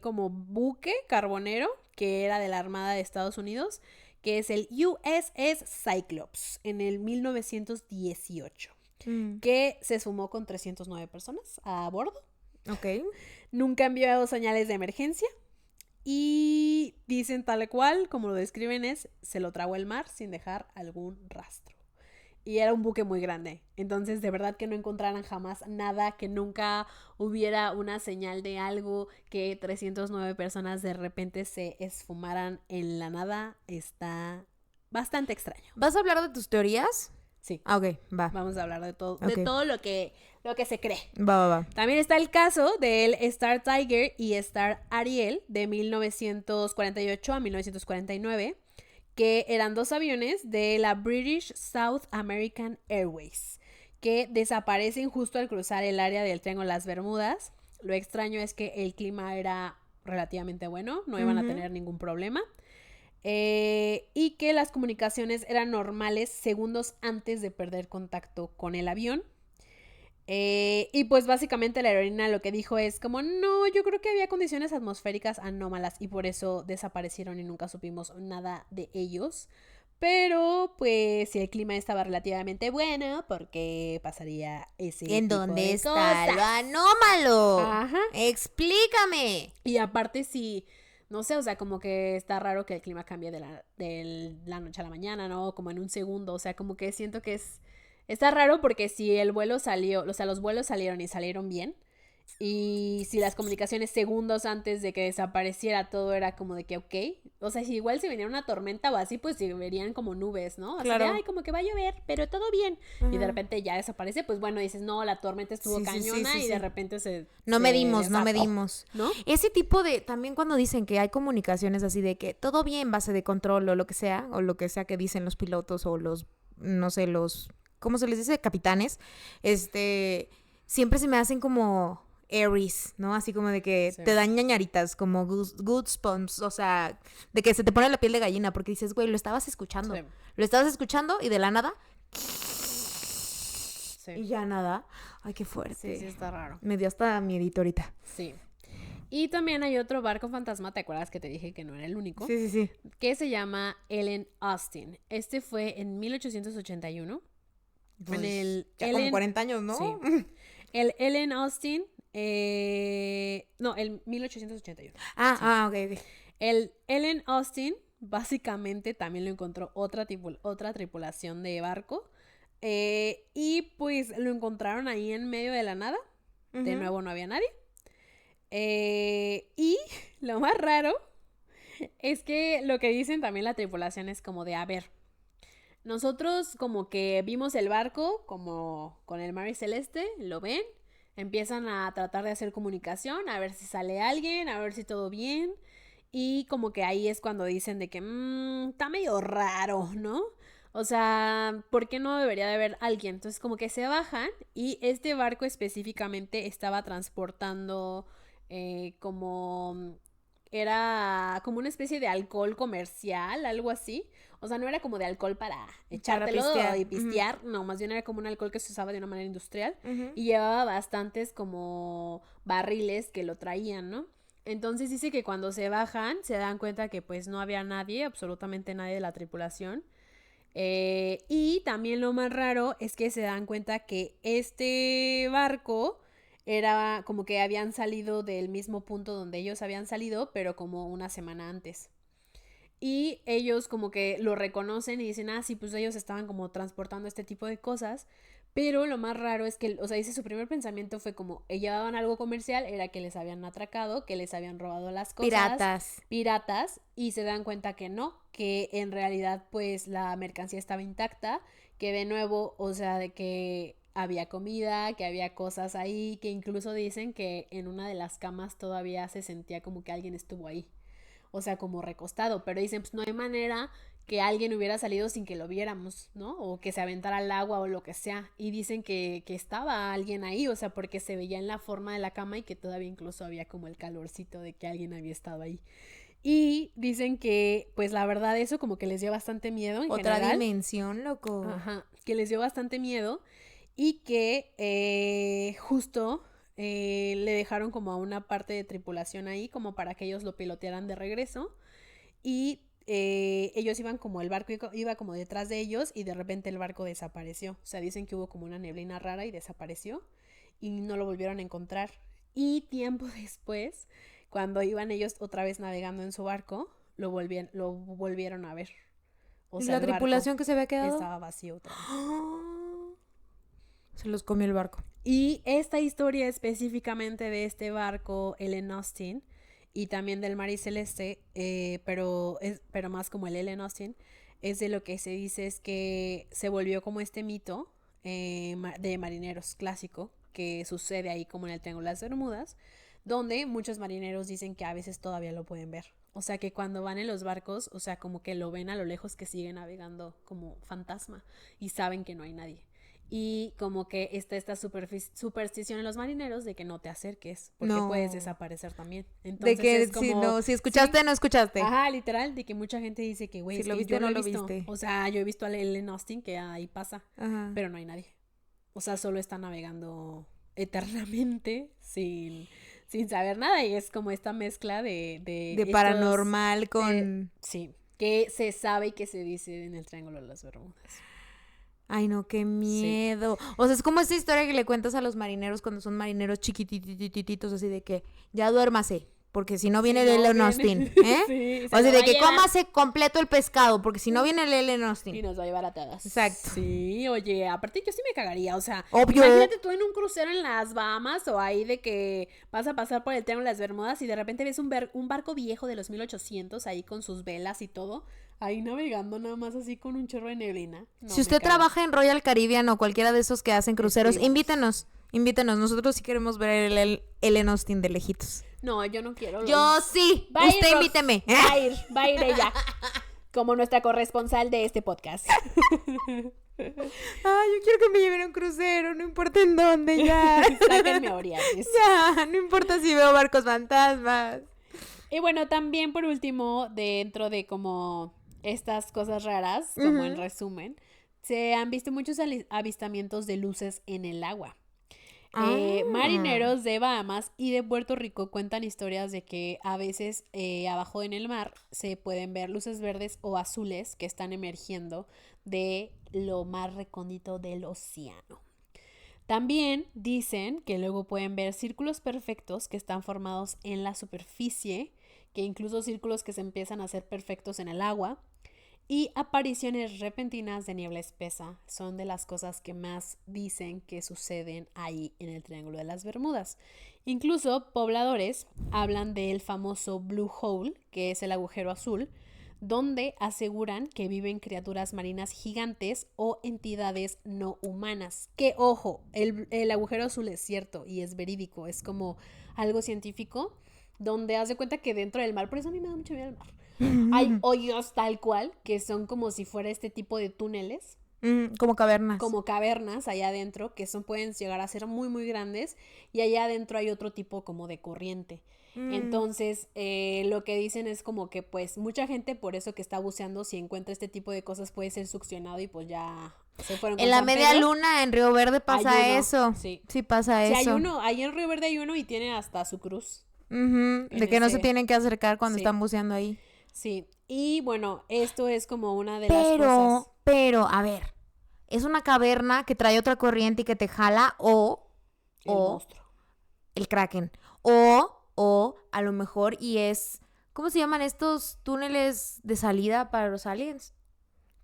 como buque carbonero que era de la Armada de Estados Unidos, que es el USS Cyclops, en el 1918, que se sumó con 309 personas a bordo. Ok. Nunca ha enviado señales de emergencia. Y dicen tal cual, como lo describen es, se lo tragó el mar sin dejar algún rastro. Y era un buque muy grande. Entonces, de verdad que no encontraran jamás nada, que nunca hubiera una señal de algo, que 309 personas de repente se esfumaran en la nada. Está bastante extraño. ¿Vas a hablar de tus teorías? Sí, Ah, ok, va. vamos a hablar de todo, Ok. de todo lo que se cree. Va. También está el caso del Star Tiger y Star Ariel de 1948 a 1949, que eran 2 aviones de la British South American Airways, que desaparecen justo al cruzar el área del Triángulo de las Bermudas. Lo extraño es que el clima era relativamente bueno, no iban a tener ningún problema. Y que las comunicaciones eran normales segundos antes de perder contacto con el avión. Y pues básicamente la aerolínea lo que dijo es como, no, yo creo que había condiciones atmosféricas anómalas y por eso desaparecieron y nunca supimos nada de ellos. Pero pues si el clima estaba relativamente bueno, porque pasaría ese ¿En tipo dónde de está cosas? lo anómalo? Ajá. Explícame. Y aparte si, no sé, o sea, como que está raro que el clima cambie de la noche a la mañana, ¿no? Como en un segundo, o sea, como que siento que está raro porque si el vuelo salió, o sea, los vuelos salieron y salieron bien, y si las comunicaciones segundos antes de que desapareciera todo era como de que ok, o sea, si igual si venía una tormenta o así, pues se verían como nubes, ¿no? Así Claro. de, ay, como que va a llover, pero todo bien. Y de repente ya desaparece, pues bueno, dices, no, la tormenta estuvo Sí, sí, sí, cañona sí, y sí. de repente No se medimos, no desató, medimos. ¿no? Ese tipo de, también cuando dicen que hay comunicaciones así de que todo bien, base de control o lo que sea que dicen los pilotos o los, no sé, los, ¿cómo se les dice? Capitanes, siempre se me hacen como Aries, ¿no? Así como de que Sí. te dan ñañaritas, como goosebumps, o sea, de que se te pone la piel de gallina porque dices, güey, lo estabas escuchando. Sí. Lo estabas escuchando y de la nada, Sí. y ya nada. Ay, qué fuerte. Sí, sí, está raro. Me dio hasta miedito ahorita. Sí. Y también hay otro barco fantasma, ¿te acuerdas que te dije que no era el único? Sí, sí, sí. Que se llama Ellen Austin. Este fue en 1881. Pues, en el ya Ellen, como 40 años, ¿no? Sí. El Ellen Austin, no, el 1881. Ah, ok, ok. El Ellen Austin básicamente también lo encontró otra tripulación de barco. Y pues lo encontraron ahí en medio de la nada. De Ujú. nuevo no había nadie. Y lo más raro es que lo que dicen también la tripulación es como de, a ver, nosotros como que vimos el barco como con el mar celeste, lo ven, empiezan a tratar de hacer comunicación, a ver si sale alguien, a ver si todo bien. Y como que ahí es cuando dicen de que está medio raro, ¿no? O sea, ¿por qué no debería de haber alguien? Entonces como que se bajan y este barco específicamente estaba transportando como... Era como una especie de alcohol comercial, algo así. O sea, no era como de alcohol para echártelo pistear. y pistear. No, más bien era como un alcohol que se usaba de una manera industrial. Ujú. Y llevaba bastantes como barriles que lo traían, ¿no? Entonces dice que cuando se bajan se dan cuenta que pues no había nadie, absolutamente nadie de la tripulación. Y también lo más raro es que se dan cuenta que este barco era como que habían salido del mismo punto donde ellos habían salido, pero como una semana antes. Y ellos como que lo reconocen y dicen, ah, sí, pues ellos estaban como transportando este tipo de cosas. Pero lo más raro es que, o sea, dice su primer pensamiento fue como, llevaban algo comercial, era que les habían atracado, que les habían robado las cosas. Piratas. Y se dan cuenta que no, que en realidad pues la mercancía estaba intacta, que de nuevo, o sea, de que había comida, que había cosas ahí, que incluso dicen que en una de las camas todavía se sentía como que alguien estuvo ahí. O sea, como recostado, pero dicen, pues no hay manera que alguien hubiera salido sin que lo viéramos, ¿no? O que se aventara al agua o lo que sea. Y dicen que estaba alguien ahí, o sea, porque se veía en la forma de la cama y que todavía incluso había como el calorcito de que alguien había estado ahí. Y dicen que, pues la verdad, eso como que les dio bastante miedo en Otra general. dimensión, loco. Ajá, que les dio bastante miedo y que justo le dejaron como a una parte de tripulación ahí como para que ellos lo pilotearan de regreso y ellos iban como, el barco iba como detrás de ellos y de repente el barco desapareció. O sea, dicen que hubo como una neblina rara y desapareció y no lo volvieron a encontrar. Y tiempo después, cuando iban ellos otra vez navegando en su barco, lo volvieron a ver. O ¿Y sea, la el barco tripulación que se había quedado? estaba vacío otra vez. Se los comió el barco. Y esta historia específicamente de este barco, Ellen Austin, y también del Mar y Celeste, pero más como el Ellen Austin, es de lo que se dice es que se volvió como este mito de marineros clásico, que sucede ahí como en el Triángulo de las Bermudas, donde muchos marineros dicen que a veces todavía lo pueden ver. O sea, que cuando van en los barcos, o sea, como que lo ven a lo lejos que sigue navegando como fantasma y saben que no hay nadie. Y como que está esta superstición en los marineros de que no te acerques porque No. puedes desaparecer también. De Entonces que es como, si escuchaste, sí. no escuchaste. Ajá, literal, de que mucha gente dice que, güey, Si es lo que viste yo o no he lo visto. viste. O sea, yo he visto a Ellen Austin que ahí pasa, Ajá. pero no hay nadie. O sea, solo está navegando eternamente sin saber nada y es como esta mezcla de estos, paranormal con... sí, que se sabe y que se dice en el Triángulo de las Bermudas. Ay, no, qué miedo. O sea, es como esta historia que le cuentas a los marineros cuando son marineros chiquitititos, así de que ya duérmase, porque si no viene el Ellen Austin, ¿eh? Sí, O sea, de que cómase completo el pescado, porque si no viene el Ellen y Austin. nos va a llevar a todas. Exacto. Sí, oye, aparte yo sí me cagaría, o sea, Obvio. imagínate tú en un crucero en las Bahamas o ahí de que vas a pasar por el Triángulo de las Bermudas y de repente ves un barco viejo de los 1800 ahí con sus velas y todo, ahí navegando nada más así con un chorro de neblina. No, Si me usted cago. trabaja en Royal Caribbean o cualquiera de esos que hacen cruceros, Escríbanos. invítenos. Nosotros sí queremos ver el Ellen Austin de lejitos. No, yo no quiero. Yo sí. Va a ir, Usted Rox. invíteme. Va a ir ella. como nuestra corresponsal de este podcast. Ay, yo quiero que me lleven a un crucero, no importa en dónde, ya. Sáquenme a Oriatis. Ya, no importa si veo barcos fantasmas. Y bueno, también por último, dentro de como estas cosas raras, como en resumen, se han visto muchos avistamientos de luces en el agua. Marineros de Bahamas y de Puerto Rico cuentan historias de que a veces abajo en el mar se pueden ver luces verdes o azules que están emergiendo de lo más recóndito del océano. También dicen que luego pueden ver círculos perfectos que están formados en la superficie, que incluso círculos que se empiezan a hacer perfectos en el agua. Y apariciones repentinas de niebla espesa son de las cosas que más dicen que suceden ahí en el Triángulo de las Bermudas. Incluso pobladores hablan del famoso Blue Hole, que es el agujero azul, donde aseguran que viven criaturas marinas gigantes o entidades no humanas. Que, ojo, el agujero azul es cierto y es verídico, es como algo científico, donde haz de cuenta que dentro del mar, por eso a mí me da mucho miedo el mar, hay hoyos tal cual, que son como si fuera este tipo de túneles. Como cavernas. Como cavernas allá adentro, que pueden llegar a ser muy, muy grandes. Y allá adentro hay otro tipo como de corriente. Entonces, lo que dicen es como que pues mucha gente por eso que está buceando, si encuentra este tipo de cosas, puede ser succionado y pues ya se fueron. En la media luna, en Río Verde pasa eso. Sí Pasa eso. Hay uno, ahí en Río Verde hay uno y tiene hasta su cruz. De que no se tienen que acercar cuando están buceando ahí. Sí, y bueno, esto es como una de las cosas. Pero, a ver, ¿es una caverna que trae otra corriente y que te jala o monstruo? El Kraken. O a lo mejor y es, ¿cómo se llaman estos túneles de salida para los aliens?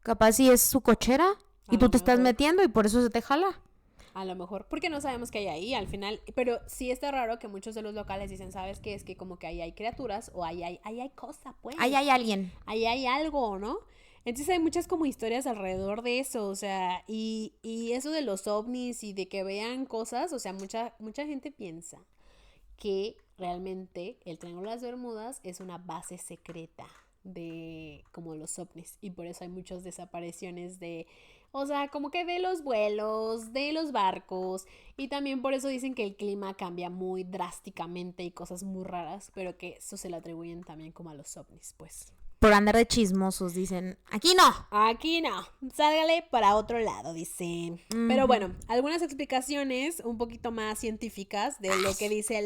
Capaz si es su cochera y tú te estás metiendo y por eso se te jala. A lo mejor, porque no sabemos qué hay ahí al final, pero sí está raro que muchos de los locales dicen, ¿sabes qué? Es que como que ahí hay criaturas o ahí hay cosa, pues. Ahí hay alguien. Ahí hay algo, ¿no? Entonces hay muchas como historias alrededor de eso, o sea, y eso de los ovnis y de que vean cosas, o sea, mucha gente piensa que realmente el Triángulo de las Bermudas es una base secreta de como los ovnis y por eso hay muchas desapariciones de, o sea, como que de los vuelos, de los barcos y también por eso dicen que el clima cambia muy drásticamente y cosas muy raras, pero que eso se lo atribuyen también como a los ovnis, pues. Por andar de chismosos, dicen, aquí no. Aquí no, sálgale para otro lado, dicen. Pero bueno, algunas explicaciones un poquito más científicas de lo que dice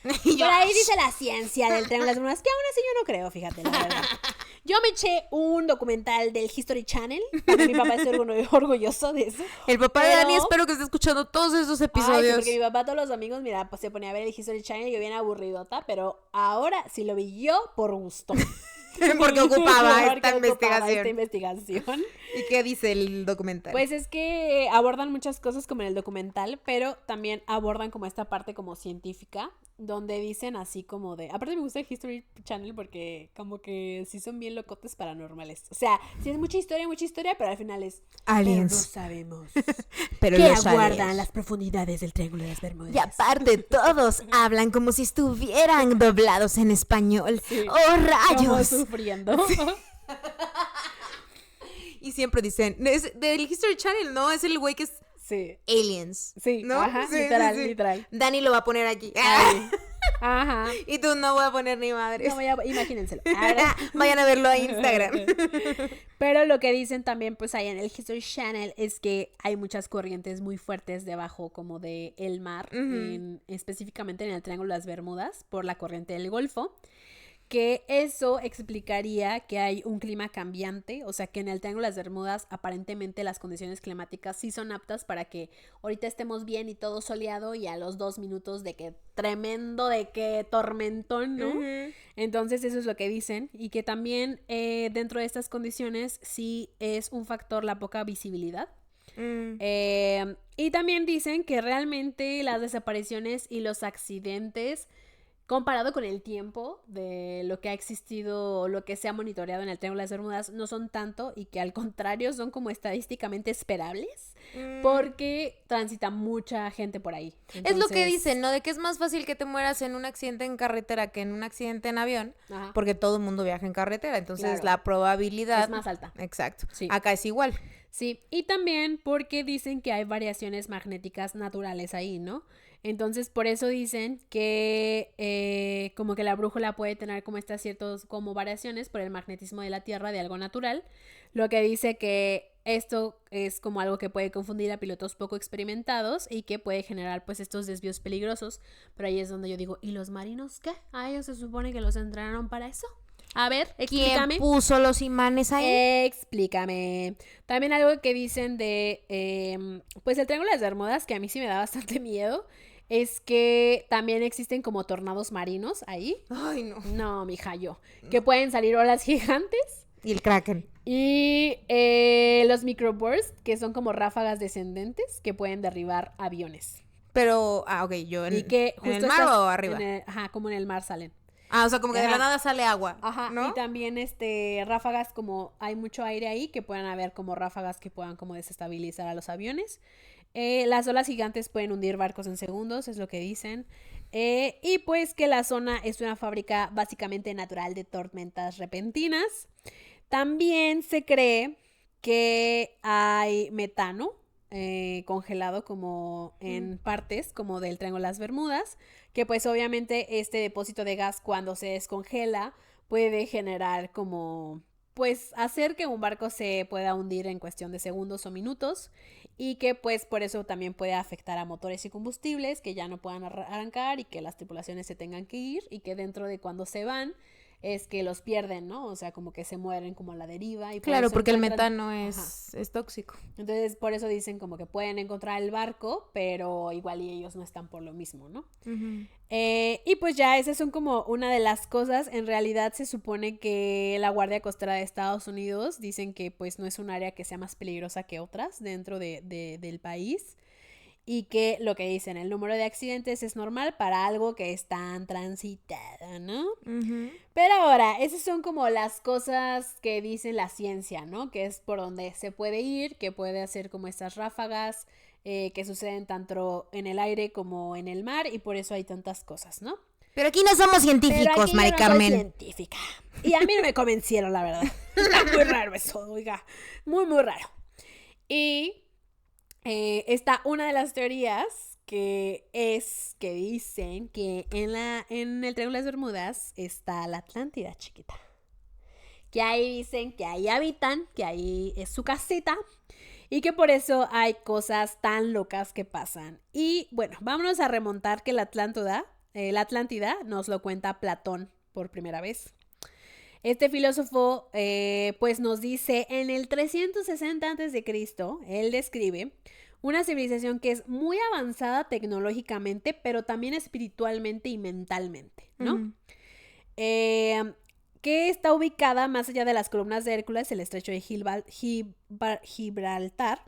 por ahí dice la ciencia del Triángulo de las Bermudas, que aún así yo no creo, fíjate, la verdad. Yo me eché un documental del History Channel, porque mi papá está orgulloso de eso. El papá de Dani, espero que esté escuchando todos esos episodios. Ay, porque mi papá todos los domingos, mira, pues se ponía a ver el History Channel y yo bien aburridota, pero ahora sí lo vi yo por gusto. Porque ocupaba esta investigación. ¿Y qué dice el documental? Pues es que abordan muchas cosas como en el documental, pero también abordan como esta parte como científica, donde dicen así como de... Aparte me gusta el History Channel porque como que sí son bien locotes paranormales. O sea, sí es mucha historia, pero al final es... aliens. Pero no sabemos pero qué los aguardan aliens. las profundidades del Triángulo de las Bermudas. Y aparte todos hablan como si estuvieran doblados en español. Sí. ¡Oh, rayos! Como sufriendo. Sí. Y siempre dicen, es del History Channel, ¿no? Es el güey que es Sí. aliens. Sí, ¿no? ajá, Sí, literal. Dani lo va a poner aquí. Ay. Ajá. Y tú no voy a poner ni madre. No, imagínenselo. Vayan a verlo a Instagram. Pero lo que dicen también, pues ahí en el History Channel, es que hay muchas corrientes muy fuertes debajo como de el mar, específicamente en el Triángulo de las Bermudas, por la corriente del Golfo. Que eso explicaría que hay un clima cambiante, o sea que en el Triángulo de las Bermudas aparentemente las condiciones climáticas sí son aptas para que ahorita estemos bien y todo soleado y a los 2 minutos de que tremendo, de que tormentón, ¿no? Entonces eso es lo que dicen y que también dentro de estas condiciones sí es un factor la poca visibilidad. Y también dicen que realmente las desapariciones y los accidentes comparado con el tiempo de lo que ha existido o lo que se ha monitoreado en el Triángulo de las Bermudas, no son tanto y que al contrario son como estadísticamente esperables porque transita mucha gente por ahí. Es lo que Entonces, dicen, ¿no? De que es más fácil que te mueras en un accidente en carretera que en un accidente en avión, ajá, porque todo el mundo viaja en carretera, entonces Claro. la probabilidad es más alta. Exacto. Sí. Acá es igual. Sí, y también porque dicen que hay variaciones magnéticas naturales ahí, ¿no? Entonces, por eso dicen que como que la brújula puede tener como estas ciertas como variaciones por el magnetismo de la Tierra de algo natural, lo que dice que esto es como algo que puede confundir a pilotos poco experimentados y que puede generar pues estos desvíos peligrosos, pero ahí es donde yo digo, ¿y los marinos qué? ¿A ellos se supone que los entrenaron para eso? A ver, explícame. ¿Quién puso los imanes ahí? Explícame. También algo que dicen de, pues el Triángulo de las Bermudas, que a mí sí me da bastante miedo, es que también existen como tornados marinos ahí. Ay, no. No, mija, yo. Que pueden salir olas gigantes. Y el Kraken. Y los microbursts, que son como ráfagas descendentes que pueden derribar aviones. Pero, ok, yo Y que ¿en el justo mar estas- o arriba? ajá, como en el mar salen. Ah, o sea, como que de la Ajá. nada sale agua, Ajá, ¿no? y también ráfagas como hay mucho aire ahí que puedan haber como ráfagas que puedan como desestabilizar a los aviones. Las olas gigantes pueden hundir barcos en segundos, es lo que dicen. Y pues que la zona es una fábrica básicamente natural de tormentas repentinas. También se cree que hay metano congelado como en partes como del Triángulo de las Bermudas, que pues obviamente este depósito de gas cuando se descongela puede generar como pues hacer que un barco se pueda hundir en cuestión de segundos o minutos y que pues por eso también puede afectar a motores y combustibles que ya no puedan arrancar y que las tripulaciones se tengan que ir y que dentro de cuando se van es que los pierden, ¿no? O sea, como que se mueren como a la deriva. Y por Claro, eso porque el encuentran- metano Ajá. es tóxico. Entonces, por eso dicen como que pueden encontrar el barco, pero igual y ellos no están por lo mismo, ¿no? Y pues ya esas son como una de las cosas. En realidad se supone que la Guardia Costera de Estados Unidos dicen que pues no es un área que sea más peligrosa que otras dentro del país. Y que lo que dicen, el número de accidentes es normal para algo que es tan transitado, ¿no? Pero ahora, esas son como las cosas que dice la ciencia, ¿no? Que es por donde se puede ir, que puede hacer como estas ráfagas que suceden tanto en el aire como en el mar y por eso hay tantas cosas, ¿no? Pero aquí no somos Pero científicos, aquí yo Mari no soy Carmen. científica. Y a mí no me convencieron, la verdad. Está muy raro eso, oiga. Muy, muy raro. Y está una de las teorías que es que dicen que en el Triángulo de las Bermudas está la Atlántida, chiquita. Que ahí dicen que ahí habitan, que ahí es su casita y que por eso hay cosas tan locas que pasan. Y bueno, vámonos a remontar que la Atlántida nos lo cuenta Platón por primera vez. Este filósofo pues nos dice en el 360 a.C., él describe una civilización que es muy avanzada tecnológicamente, pero también espiritualmente y mentalmente, ¿no? Que está ubicada más allá de las columnas de Hércules, el estrecho de Gibraltar,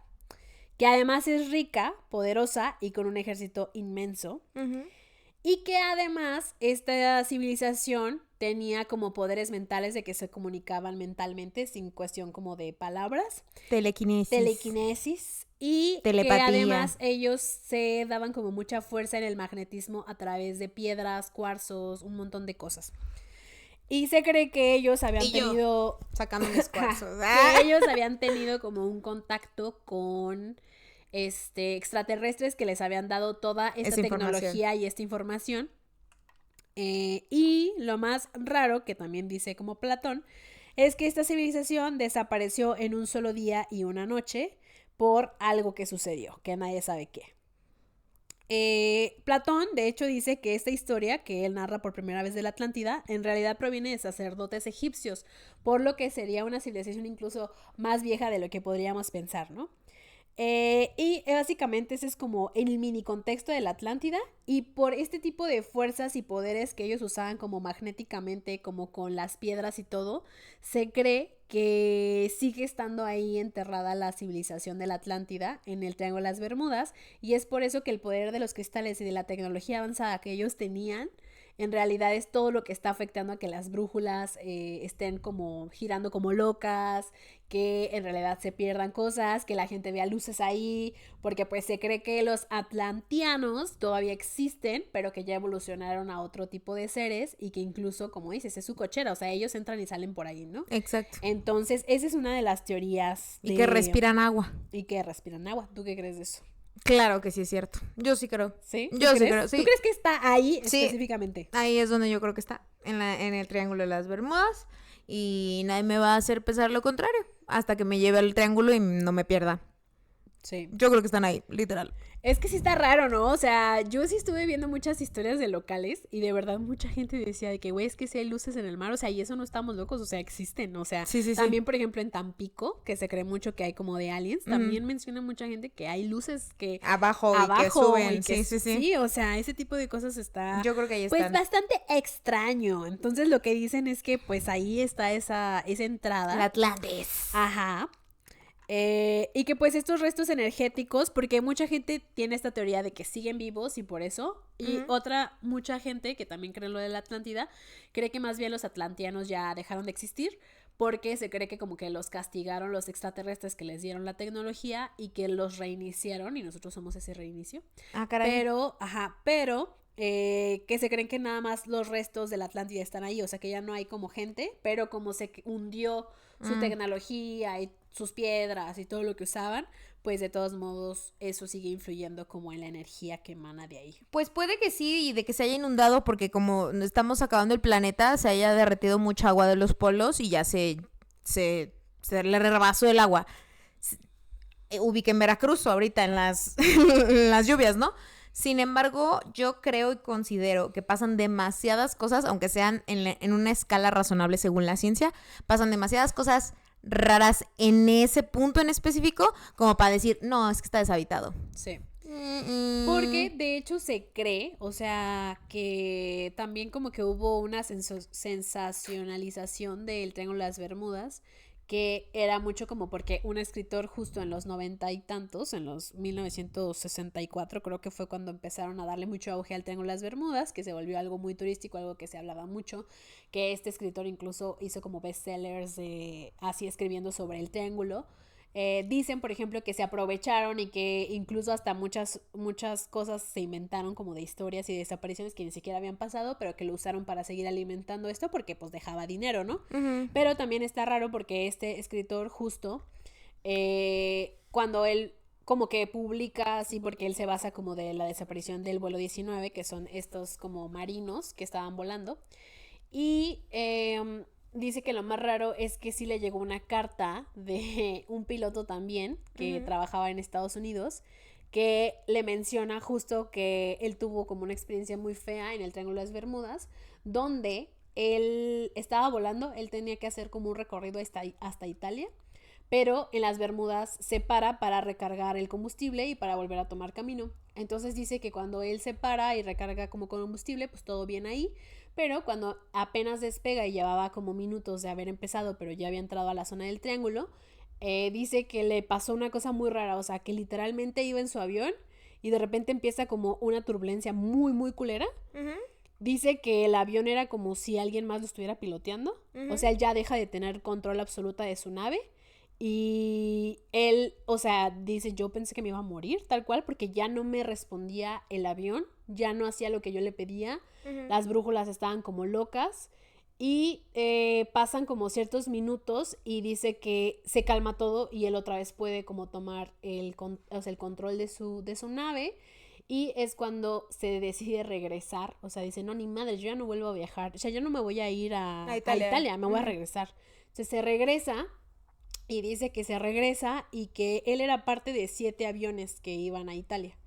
que además es rica, poderosa y con un ejército inmenso. Y que además esta civilización tenía como poderes mentales de que se comunicaban mentalmente sin cuestión como de palabras. Telequinesis. Y Telepatía. que además ellos se daban como mucha fuerza en el magnetismo a través de piedras, cuarzos, un montón de cosas. Y se cree que ellos habían tenido... Sacando mis cuarzos. que ellos habían tenido como un contacto con extraterrestres que les habían dado toda esta tecnología y esta información. Y lo más raro, que también dice como Platón, es que esta civilización desapareció en un solo día y una noche por algo que sucedió, que nadie sabe qué. Platón, de hecho, dice que esta historia que él narra por primera vez de la Atlántida, en realidad proviene de sacerdotes egipcios, por lo que sería una civilización incluso más vieja de lo que podríamos pensar, ¿no? Y básicamente ese es como el mini contexto de la Atlántida, y por este tipo de fuerzas y poderes que ellos usaban como magnéticamente, como con las piedras y todo, se cree que sigue estando ahí enterrada la civilización de la Atlántida en el Triángulo de las Bermudas, y es por eso que el poder de los cristales y de la tecnología avanzada que ellos tenían en realidad es todo lo que está afectando a que las brújulas estén como girando como locas, que en realidad se pierdan cosas, que la gente vea luces ahí, porque pues se cree que los atlanteanos todavía existen, pero que ya evolucionaron a otro tipo de seres y que incluso, como dices, es su cochera, o sea, ellos entran y salen por ahí, ¿no? Exacto. Entonces, esa es una de las teorías. Y que respiran agua. Y que respiran agua. ¿Tú qué crees de eso? Claro que sí es cierto. Yo sí creo. ¿Sí? Yo sí crees? creo, sí. ¿Tú crees que está ahí Sí. específicamente? Ahí es donde yo creo que está, en el Triángulo de las Bermudas. Y nadie me va a hacer pensar lo contrario hasta que me lleve al triángulo y no me pierda. Sí. Yo creo que están ahí, literal. Es que sí está raro, ¿no? O sea, yo sí estuve viendo muchas historias de locales y de verdad mucha gente decía de que, güey, es que sí hay luces en el mar, o sea, y eso no estamos locos, o sea, existen, o sea, Sí. también, por ejemplo, en Tampico, que se cree mucho que hay como de aliens, también menciona mucha gente que hay luces que Abajo y que suben. y que Sí. Sí, o sea, ese tipo de cosas está Yo creo que ahí pues están. bastante extraño. Entonces lo que dicen es que pues ahí está esa entrada. La Atlantis. Ajá. Y que pues estos restos energéticos, porque mucha gente tiene esta teoría de que siguen vivos y por eso, y mucha gente que también cree en lo de la Atlántida, cree que más bien los atlanteanos ya dejaron de existir, porque se cree que como que los castigaron los extraterrestres que les dieron la tecnología y que los reiniciaron y nosotros somos ese reinicio. Ah, caray. Pero que se creen que nada más los restos de la Atlántida están ahí, o sea que ya no hay como gente, pero como se hundió su tecnología y sus piedras y todo lo que usaban, pues de todos modos eso sigue influyendo como en la energía que emana de ahí. Pues puede que sí, y de que se haya inundado porque como estamos acabando el planeta, se haya derretido mucha agua de los polos y ya se le rebasó el agua. Ubiqué en Veracruz ahorita en las, en las lluvias, ¿no? Sin embargo, yo creo y considero que pasan demasiadas cosas, aunque sean en una escala razonable según la ciencia, pasan demasiadas cosas raras en ese punto en específico como para decir, no, es que está deshabitado. Sí. Porque de hecho se cree, o sea, que también como que hubo una sensacionalización del Triángulo de las Bermudas, que era mucho como porque un escritor justo en los 90 y tantos, en los 1964 creo que fue cuando empezaron a darle mucho auge al Triángulo de las Bermudas, que se volvió algo muy turístico, algo que se hablaba mucho, que este escritor incluso hizo como bestsellers así escribiendo sobre el triángulo. Dicen, por ejemplo, que se aprovecharon y que incluso hasta muchas cosas se inventaron como de historias y desapariciones que ni siquiera habían pasado, pero que lo usaron para seguir alimentando esto porque pues dejaba dinero, ¿no? Pero también está raro porque este escritor justo, cuando él como que publica así, porque él se basa como de la desaparición del vuelo 19, que son estos como marinos que estaban volando, y dice que lo más raro es que sí le llegó una carta de un piloto también que trabajaba en Estados Unidos, que le menciona justo que él tuvo como una experiencia muy fea en el Triángulo de las Bermudas, donde él estaba volando, él tenía que hacer como un recorrido hasta Italia, pero en las Bermudas se para recargar el combustible y para volver a tomar camino. Entonces dice que cuando él se para y recarga como combustible, pues todo bien ahí, pero cuando apenas despega y llevaba como minutos de haber empezado, pero ya había entrado a la zona del triángulo, dice que le pasó una cosa muy rara, o sea, que literalmente iba en su avión y de repente empieza como una turbulencia muy, muy culera. Dice que el avión era como si alguien más lo estuviera piloteando, o sea, él ya deja de tener control absoluta de su nave. Y él, o sea, dice, yo pensé que me iba a morir tal cual porque ya no me respondía el avión, ya no hacía lo que yo le pedía, las brújulas estaban como locas y pasan como ciertos minutos y dice que se calma todo y él otra vez puede como tomar el control de su nave y es cuando se decide regresar, o sea, dice, no, ni madre, yo ya no vuelvo a viajar, o sea, yo no me voy a ir a Italia, me voy a regresar. Entonces se regresa. Y dice que se regresa y que él era parte de 7 aviones que iban a Italia.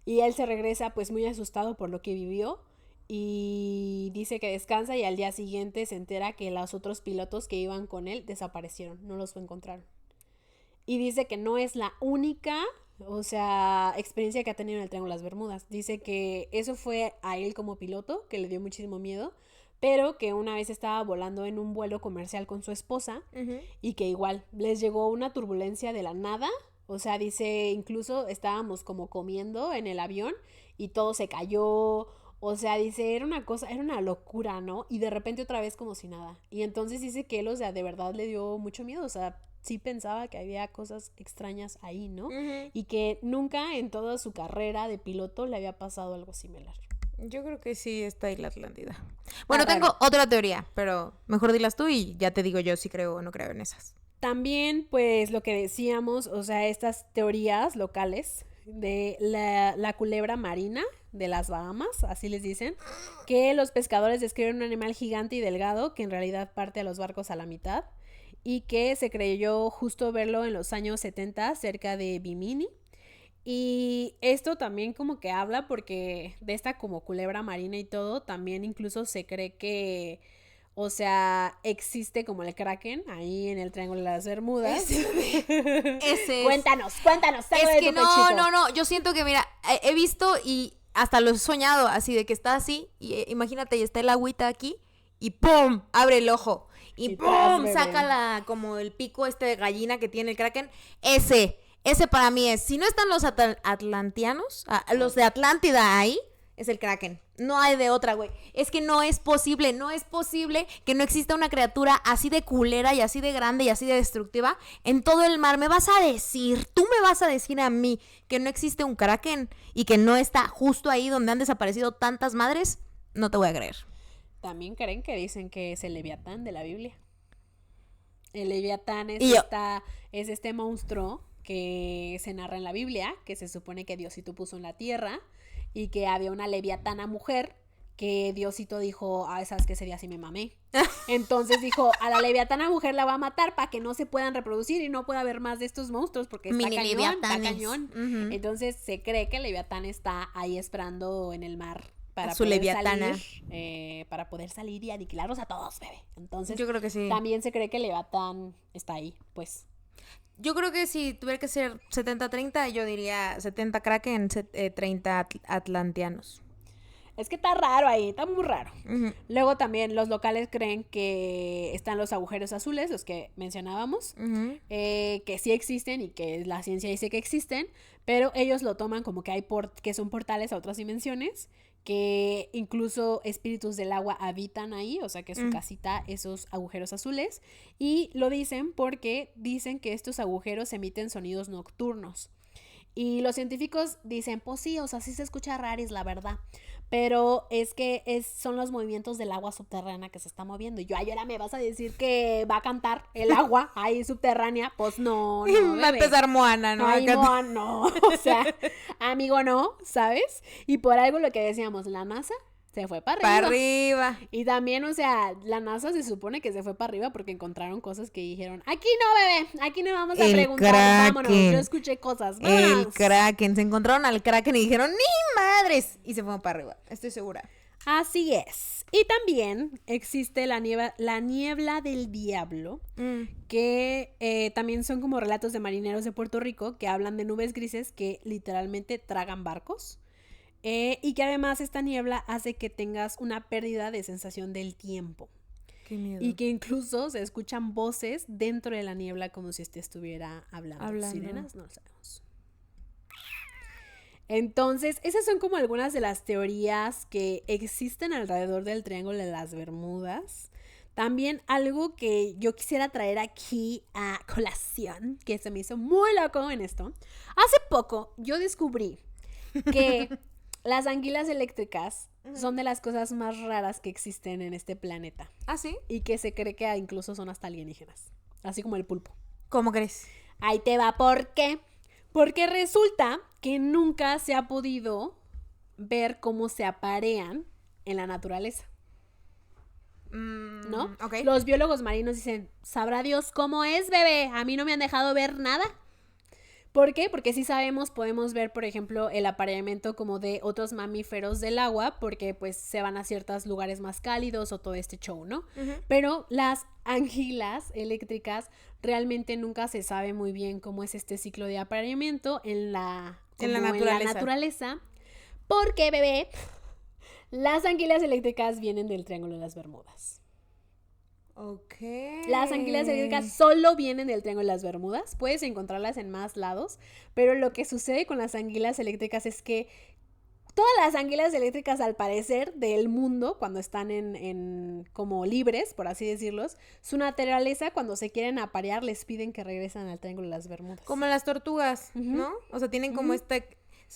Y él se regresa pues muy asustado por lo que vivió y dice que descansa y al día siguiente se entera que los otros pilotos que iban con él desaparecieron, no los encontraron. Y dice que no es la única, o sea, experiencia que ha tenido en el Triángulo de las Bermudas. Dice que eso fue a él como piloto, que le dio muchísimo miedo, pero que una vez estaba volando en un vuelo comercial con su esposa y que igual les llegó una turbulencia de la nada, o sea, dice, incluso estábamos como comiendo en el avión y todo se cayó, O sea, dice, era una locura, ¿no? Y de repente otra vez como si nada. Y entonces dice que él, o sea, de verdad le dio mucho miedo, o sea, sí pensaba que había cosas extrañas ahí, ¿no? Y que nunca en toda su carrera de piloto le había pasado algo similar. Yo creo que sí está ahí la Atlántida. Bueno, raro. tengo otra teoría, pero mejor dilas tú y ya te digo yo si creo o no creo en esas. También, pues, lo que decíamos, o sea, estas teorías locales de la culebra marina de las Bahamas, así les dicen, que los pescadores describen un animal gigante y delgado que en realidad parte a los barcos a la mitad y que se creyó justo verlo en los años 70 cerca de Bimini. Y esto también como que habla porque de esta como culebra marina y todo, también incluso se cree que, o sea, existe como el Kraken ahí en el Triángulo de las Bermudas. Ese es. Cuéntanos, sácalo Es de que tu pechito. no, yo siento que mira, he visto y hasta lo he soñado así de que está así y imagínate y está el agüita aquí y ¡pum! Abre el ojo y Y tras, ¡pum! bebé. Saca como el pico de gallina que tiene el Kraken. Ese para mí es, si no están los atlantianos, los de Atlántida ahí, es el Kraken. No hay de otra, güey. Es que no es posible que no exista una criatura así de culera y así de grande y así de destructiva en todo el mar. Tú me vas a decir a mí que no existe un Kraken y que no está justo ahí donde han desaparecido tantas madres. No te voy a creer. También creen que dicen que es el Leviatán de la Biblia. El Leviatán es, Y yo- es este monstruo que se narra en la Biblia, que se supone que Diosito puso en la tierra y que había una leviatana mujer que Diosito dijo, sabes que ese día sí me mamé. Entonces dijo, a la leviatana mujer la va a matar para que no se puedan reproducir y no pueda haber más de estos monstruos porque está Mini cañón, está leviatanes. cañón. Ujú. Entonces se cree que el leviatán está ahí esperando en el mar para Su poder leviatana. salir, para poder salir y aniquilarlos a todos, bebé. Entonces Yo creo que sí. también se cree que el leviatán está ahí, pues. Yo creo que si tuviera que ser 70-30, yo diría 70 Kraken, 30 atlantianos. Es que está raro ahí, está muy raro. Ujú. Luego también los locales creen que están los agujeros azules, los que mencionábamos, Ujú. que sí existen y que la ciencia dice que existen, pero ellos lo toman como que que son portales a otras dimensiones, que incluso espíritus del agua habitan ahí, o sea que su casita, esos agujeros azules, y lo dicen porque dicen que estos agujeros emiten sonidos nocturnos. Y los científicos dicen, pues sí, o sea, sí se escucha raris, la verdad. Pero es que son los movimientos del agua subterránea que se está moviendo. Y yo, ay, ahora me vas a decir que va a cantar el agua ahí subterránea. Pues no, no, Va a bebé. empezar Moana, ¿no? Ay, Acá- Moa, no, o sea, amigo, no, ¿sabes? Y por algo lo que decíamos, la NASA se fue para Para arriba. arriba. Y también, o sea, la NASA se supone que se fue para arriba porque encontraron cosas que dijeron, aquí no, bebé, aquí no vamos a El preguntar, vámonos, Kraken. yo escuché cosas, El vámonos. Kraken. Se encontraron al Kraken y dijeron, ¡ni madres! Y se fueron para arriba. Estoy segura. Así es. Y también existe la niebla del diablo, que también son como relatos de marineros de Puerto Rico que hablan de nubes grises que literalmente tragan barcos. Y que además esta niebla hace que tengas una pérdida de sensación del tiempo. Qué miedo. Y que incluso se escuchan voces dentro de la niebla como si estuviera hablando. ¿Sirenas? No lo sabemos. Entonces, esas son como algunas de las teorías que existen alrededor del Triángulo de las Bermudas. También algo que yo quisiera traer aquí a colación, que se me hizo muy loco en esto. Hace poco yo descubrí que las anguilas eléctricas son de las cosas más raras que existen en este planeta. ¿Ah, sí? Y que se cree que incluso son hasta alienígenas. Así como el pulpo. ¿Cómo crees? Ahí te va, ¿por qué? Porque resulta que nunca se ha podido ver cómo se aparean en la naturaleza, ¿no? Ok. Los biólogos marinos dicen, sabrá Dios cómo es, bebé, a mí no me han dejado ver nada. ¿Por qué? Porque sí sabemos, podemos ver, por ejemplo, el apareamiento como de otros mamíferos del agua, porque pues se van a ciertos lugares más cálidos o todo este show, ¿no? Pero las anguilas eléctricas realmente nunca se sabe muy bien cómo es este ciclo de apareamiento en la naturaleza. Porque, bebé, las anguilas eléctricas vienen del Triángulo de las Bermudas. Ok. Las anguilas eléctricas solo vienen del Triángulo de las Bermudas. Puedes encontrarlas en más lados, pero lo que sucede con las anguilas eléctricas es que todas las anguilas eléctricas, al parecer, del mundo, cuando están en como libres, por así decirlos, su naturaleza, cuando se quieren aparear, les piden que regresen al Triángulo de las Bermudas. Como las tortugas, Ujú. ¿no? O sea, tienen como se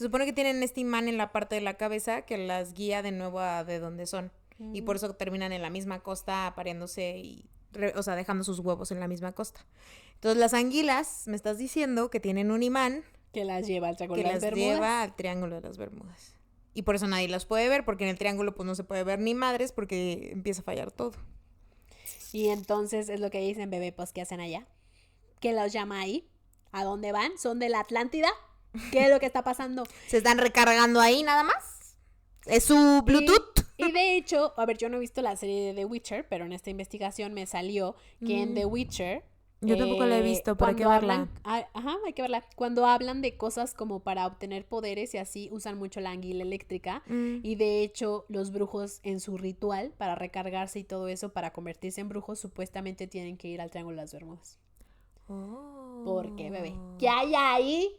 supone que tienen este imán en la parte de la cabeza que las guía de nuevo a de donde son. Y por eso terminan en la misma costa apareándose y, o sea, dejando sus huevos en la misma costa. Entonces, las anguilas, me estás diciendo que tienen un imán Que las lleva al Triángulo que de las las Bermudas. lleva al Triángulo de las Bermudas. Y por eso nadie las puede ver, porque en el triángulo pues no se puede ver ni madres porque empieza a fallar todo. Y entonces es lo que dicen, bebé, pues, ¿qué hacen allá? ¿Qué los llama ahí? ¿A dónde van? ¿Son de la Atlántida? ¿Qué es lo que está pasando? ¿Se están recargando ahí nada más? ¿Es su Bluetooth? Y de hecho, a ver, yo no he visto la serie de The Witcher, pero en esta investigación me salió que en The Witcher... Yo tampoco la he visto, pero hay que cuando verla. Ajá, hay que verla. Cuando hablan de cosas como para obtener poderes y así, usan mucho la anguila eléctrica. Y de hecho, los brujos en su ritual para recargarse y todo eso, para convertirse en brujos, supuestamente tienen que ir al Triángulo de las Bermudas. Oh. ¿Por qué, bebé? ¿Qué hay ahí?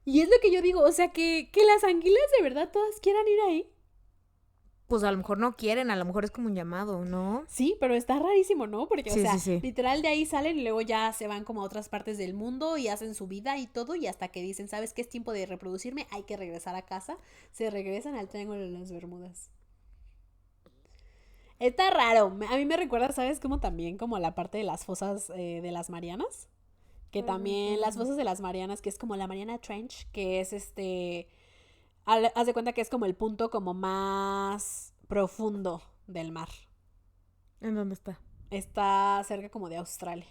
Y es lo que yo digo, o sea, que las anguilas de verdad todas quieran ir ahí. Pues a lo mejor no quieren, a lo mejor es como un llamado, ¿no? Sí, pero está rarísimo, ¿no? Porque, Sí, o sea, sí, sí. literal de ahí salen y luego ya se van como a otras partes del mundo y hacen su vida y todo, y hasta que dicen, ¿sabes qué? Es tiempo de reproducirme, hay que regresar a casa. Se regresan al Triángulo de las Bermudas. Está raro. A mí me recuerda, ¿sabes? Como también como la parte de las fosas de las Marianas. Que también las fosas de las Marianas, que es como la Mariana Trench, que es haz de cuenta que es como el punto como más profundo del mar. ¿En dónde está? Está cerca como de Australia.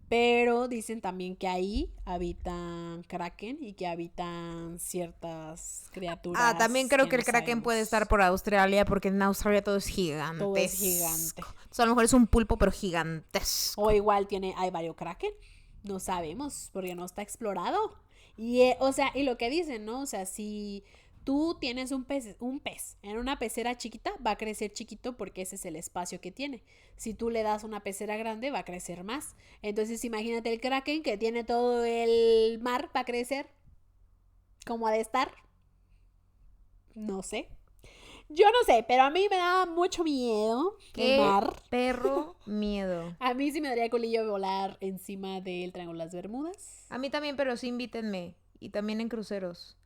Pero dicen también que ahí habitan kraken y que habitan ciertas criaturas. Ah, también creo que el no kraken sabemos. puede estar por Australia, porque en Australia todo es gigante. Todo es gigante. Entonces, a lo mejor es un pulpo, pero gigantesco. O igual hay varios kraken. No sabemos, porque no está explorado. Y, o sea, y lo que dicen, ¿no? O sea, si tú tienes un pez en una pecera chiquita, va a crecer chiquito porque ese es el espacio que tiene. Si tú le das una pecera grande, va a crecer más. Entonces, imagínate el kraken que tiene todo el mar, va a crecer como ha de estar. No sé. Yo no sé, pero a mí me da mucho miedo el Qué mar. perro miedo. A mí sí me daría colillo volar encima del Triángulo de las Bermudas. A mí también, pero sí invítenme. Y también en cruceros.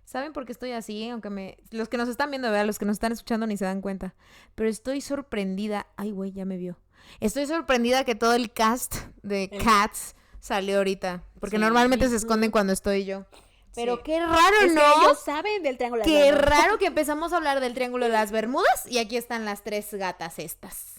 ¿Saben por qué estoy así? Aunque los que nos están viendo, ¿verdad? Los que nos están escuchando ni se dan cuenta. Pero estoy sorprendida. Ay, güey, ya me vio. Estoy sorprendida que todo el cast de Cats salió ahorita. Porque Sí. normalmente se esconden cuando estoy yo. Pero Sí. qué raro, Es ¿no? que ellos saben del Triángulo de las Qué Bermudas. raro que empezamos a hablar del Triángulo de las Bermudas y aquí están las tres gatas estas.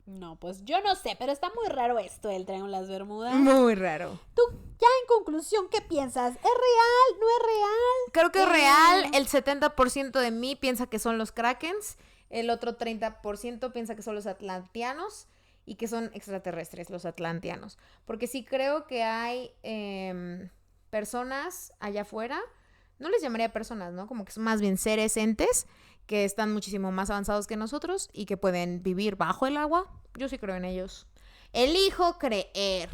No, pues yo no sé, pero está muy raro esto del Triángulo de las Bermudas. Muy raro. Tú, ya en conclusión, ¿qué piensas? ¿Es real? ¿No es real? Creo que es real. El 70% de mí piensa que son los Krakens. El otro 30% piensa que son los atlanteanos y que son extraterrestres los atlanteanos. Porque sí creo que hay personas allá afuera, no les llamaría personas, ¿no? Como que son más bien seres entes que están muchísimo más avanzados que nosotros y que pueden vivir bajo el agua. Yo sí creo en ellos. Elijo creer.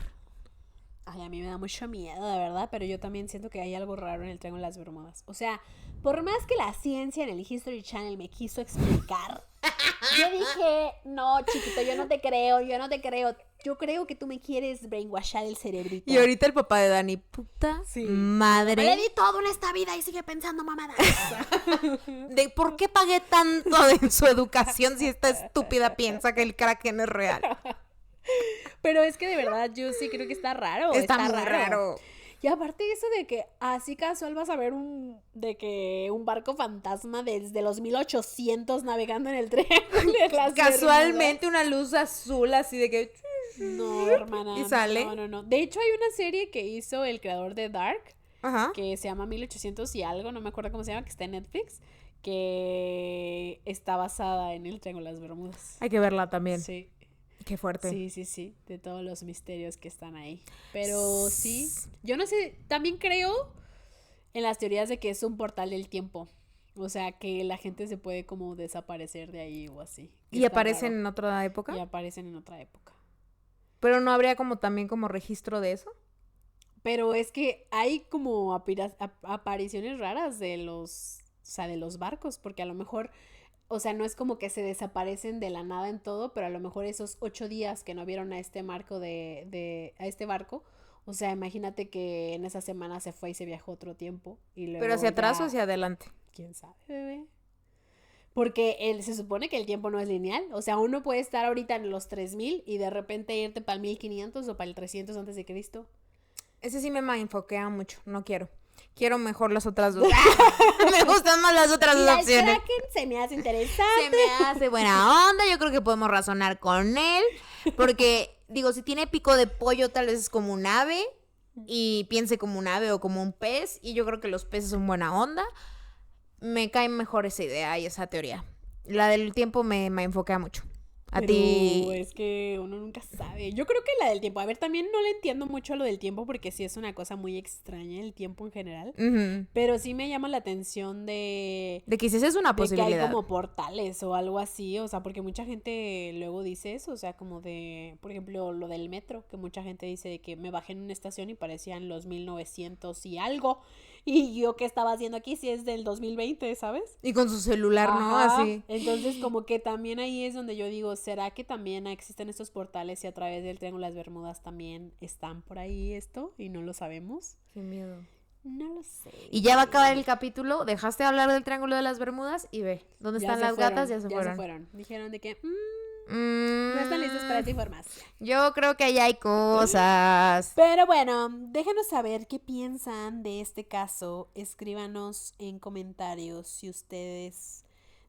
Ay, a mí me da mucho miedo, de verdad, pero yo también siento que hay algo raro en el Triángulo de las Bermudas. O sea, por más que la ciencia en el History Channel me quiso explicar, yo dije, no, chiquito, yo no te creo. Yo creo que tú me quieres brainwashar el cerebrito. Y ahorita el papá de Dani, puta Sí. madre. Le di todo en esta vida y sigue pensando mamadas. ¿De por qué pagué tanto en su educación si esta estúpida piensa que el Kraken es real? Pero es que de verdad yo sí creo que está raro. Está muy raro. Y aparte eso de que así casual vas a ver un barco fantasma desde los 1800 navegando en el Triángulo de las Casualmente una luz azul así de que... Bermudas. No, hermana. Y sale. No. De hecho hay una serie que hizo el creador de Dark, Ajá. que se llama 1800 y algo, no me acuerdo cómo se llama, que está en Netflix, que está basada en el Triángulo de las Bermudas. Hay que verla también. Sí. Qué fuerte. Sí, de todos los misterios que están ahí. Pero sí, yo no sé, también creo en las teorías de que es un portal del tiempo. O sea, que la gente se puede como desaparecer de ahí o así. Que ¿Y está aparecen raro. en otra época? Y aparecen en otra época. Pero no habría como también como registro de eso. Pero es que hay como apariciones raras de los sea, de los barcos, porque a lo mejor, o sea, no es como que se desaparecen de la nada en todo, pero a lo mejor esos 8 días que no vieron a este barco a este barco, o sea, imagínate que en esa semana se fue y se viajó otro tiempo y luego ¿Pero hacia atrás ya- o hacia adelante? ¿Quién sabe, bebé? Porque se supone que el tiempo no es lineal. O sea, uno puede estar ahorita en los 3000 y de repente irte para el 1500 o para el 300 antes de Cristo. Ese sí me enfoquea mucho, no quiero. Quiero mejor las otras dos. Me gustan más las otras dos Y el opciones. Kraken se me hace interesante. Se me hace buena onda, yo creo que podemos razonar con él, porque, digo, si tiene pico de pollo, tal vez es como un ave, y piense como un ave o como un pez, y yo creo que los peces son buena onda. Me cae mejor esa idea y esa teoría. La del tiempo me enfoquea mucho. A Pero ti... es que uno nunca sabe. Yo creo que la del tiempo. A ver, también no le entiendo mucho a lo del tiempo porque sí es una cosa muy extraña el tiempo en general. Ujú. Pero sí me llama la atención de De que quizás es una de que hay posibilidad. como portales o algo así, o sea, porque mucha gente luego dice eso, o sea, como de, por ejemplo, lo del metro, que mucha gente dice de que me bajé en una estación y parecían los 1900 y algo, y yo qué estaba haciendo aquí si es del 2020, ¿sabes? Y con su celular, ¿no? Ajá. Así. Entonces, como que también ahí es donde yo digo, ¿será que también existen estos portales y a través del Triángulo de las Bermudas también están por ahí esto y no lo sabemos? Qué miedo. No lo sé. Y ya va a acabar el capítulo, dejaste de hablar del Triángulo de las Bermudas y ve, ¿dónde Ya están se las fueron, gatas? Ya se fueron. Dijeron de que Mm, no están listos para esta información. Yo creo que ahí hay cosas. Pero bueno, déjenos saber qué piensan de este caso. Escríbanos en comentarios si ustedes,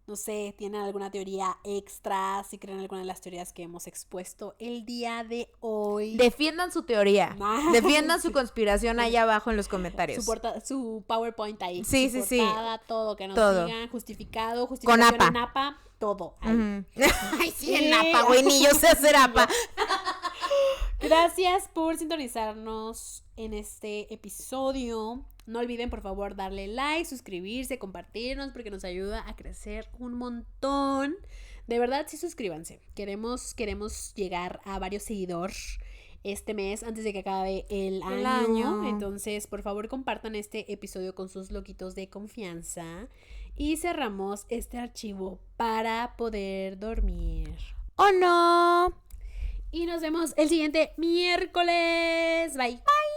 no sé, tienen alguna teoría extra, si creen alguna de las teorías que hemos expuesto el día de hoy. Defiendan su teoría. Ah, Defiendan su sí. conspiración allá abajo en los comentarios. Su PowerPoint ahí. Sí, su sí, sí. portada, todo, que nos Todo. digan, justificado, justificación APA. en APA, todo. Ahí. Ujú. Ay, sí, en Sí. APA, güey, ni yo sé hacer APA. Gracias por sintonizarnos en este episodio. No olviden, por favor, darle like, suscribirse, compartirnos, porque nos ayuda a crecer un montón. De verdad, sí, suscríbanse. Queremos llegar a varios seguidores este mes antes de que acabe el año. Entonces, por favor, compartan este episodio con sus loquitos de confianza. Y cerramos este archivo para poder dormir. ¿O no? Y nos vemos el siguiente miércoles. Bye. Bye.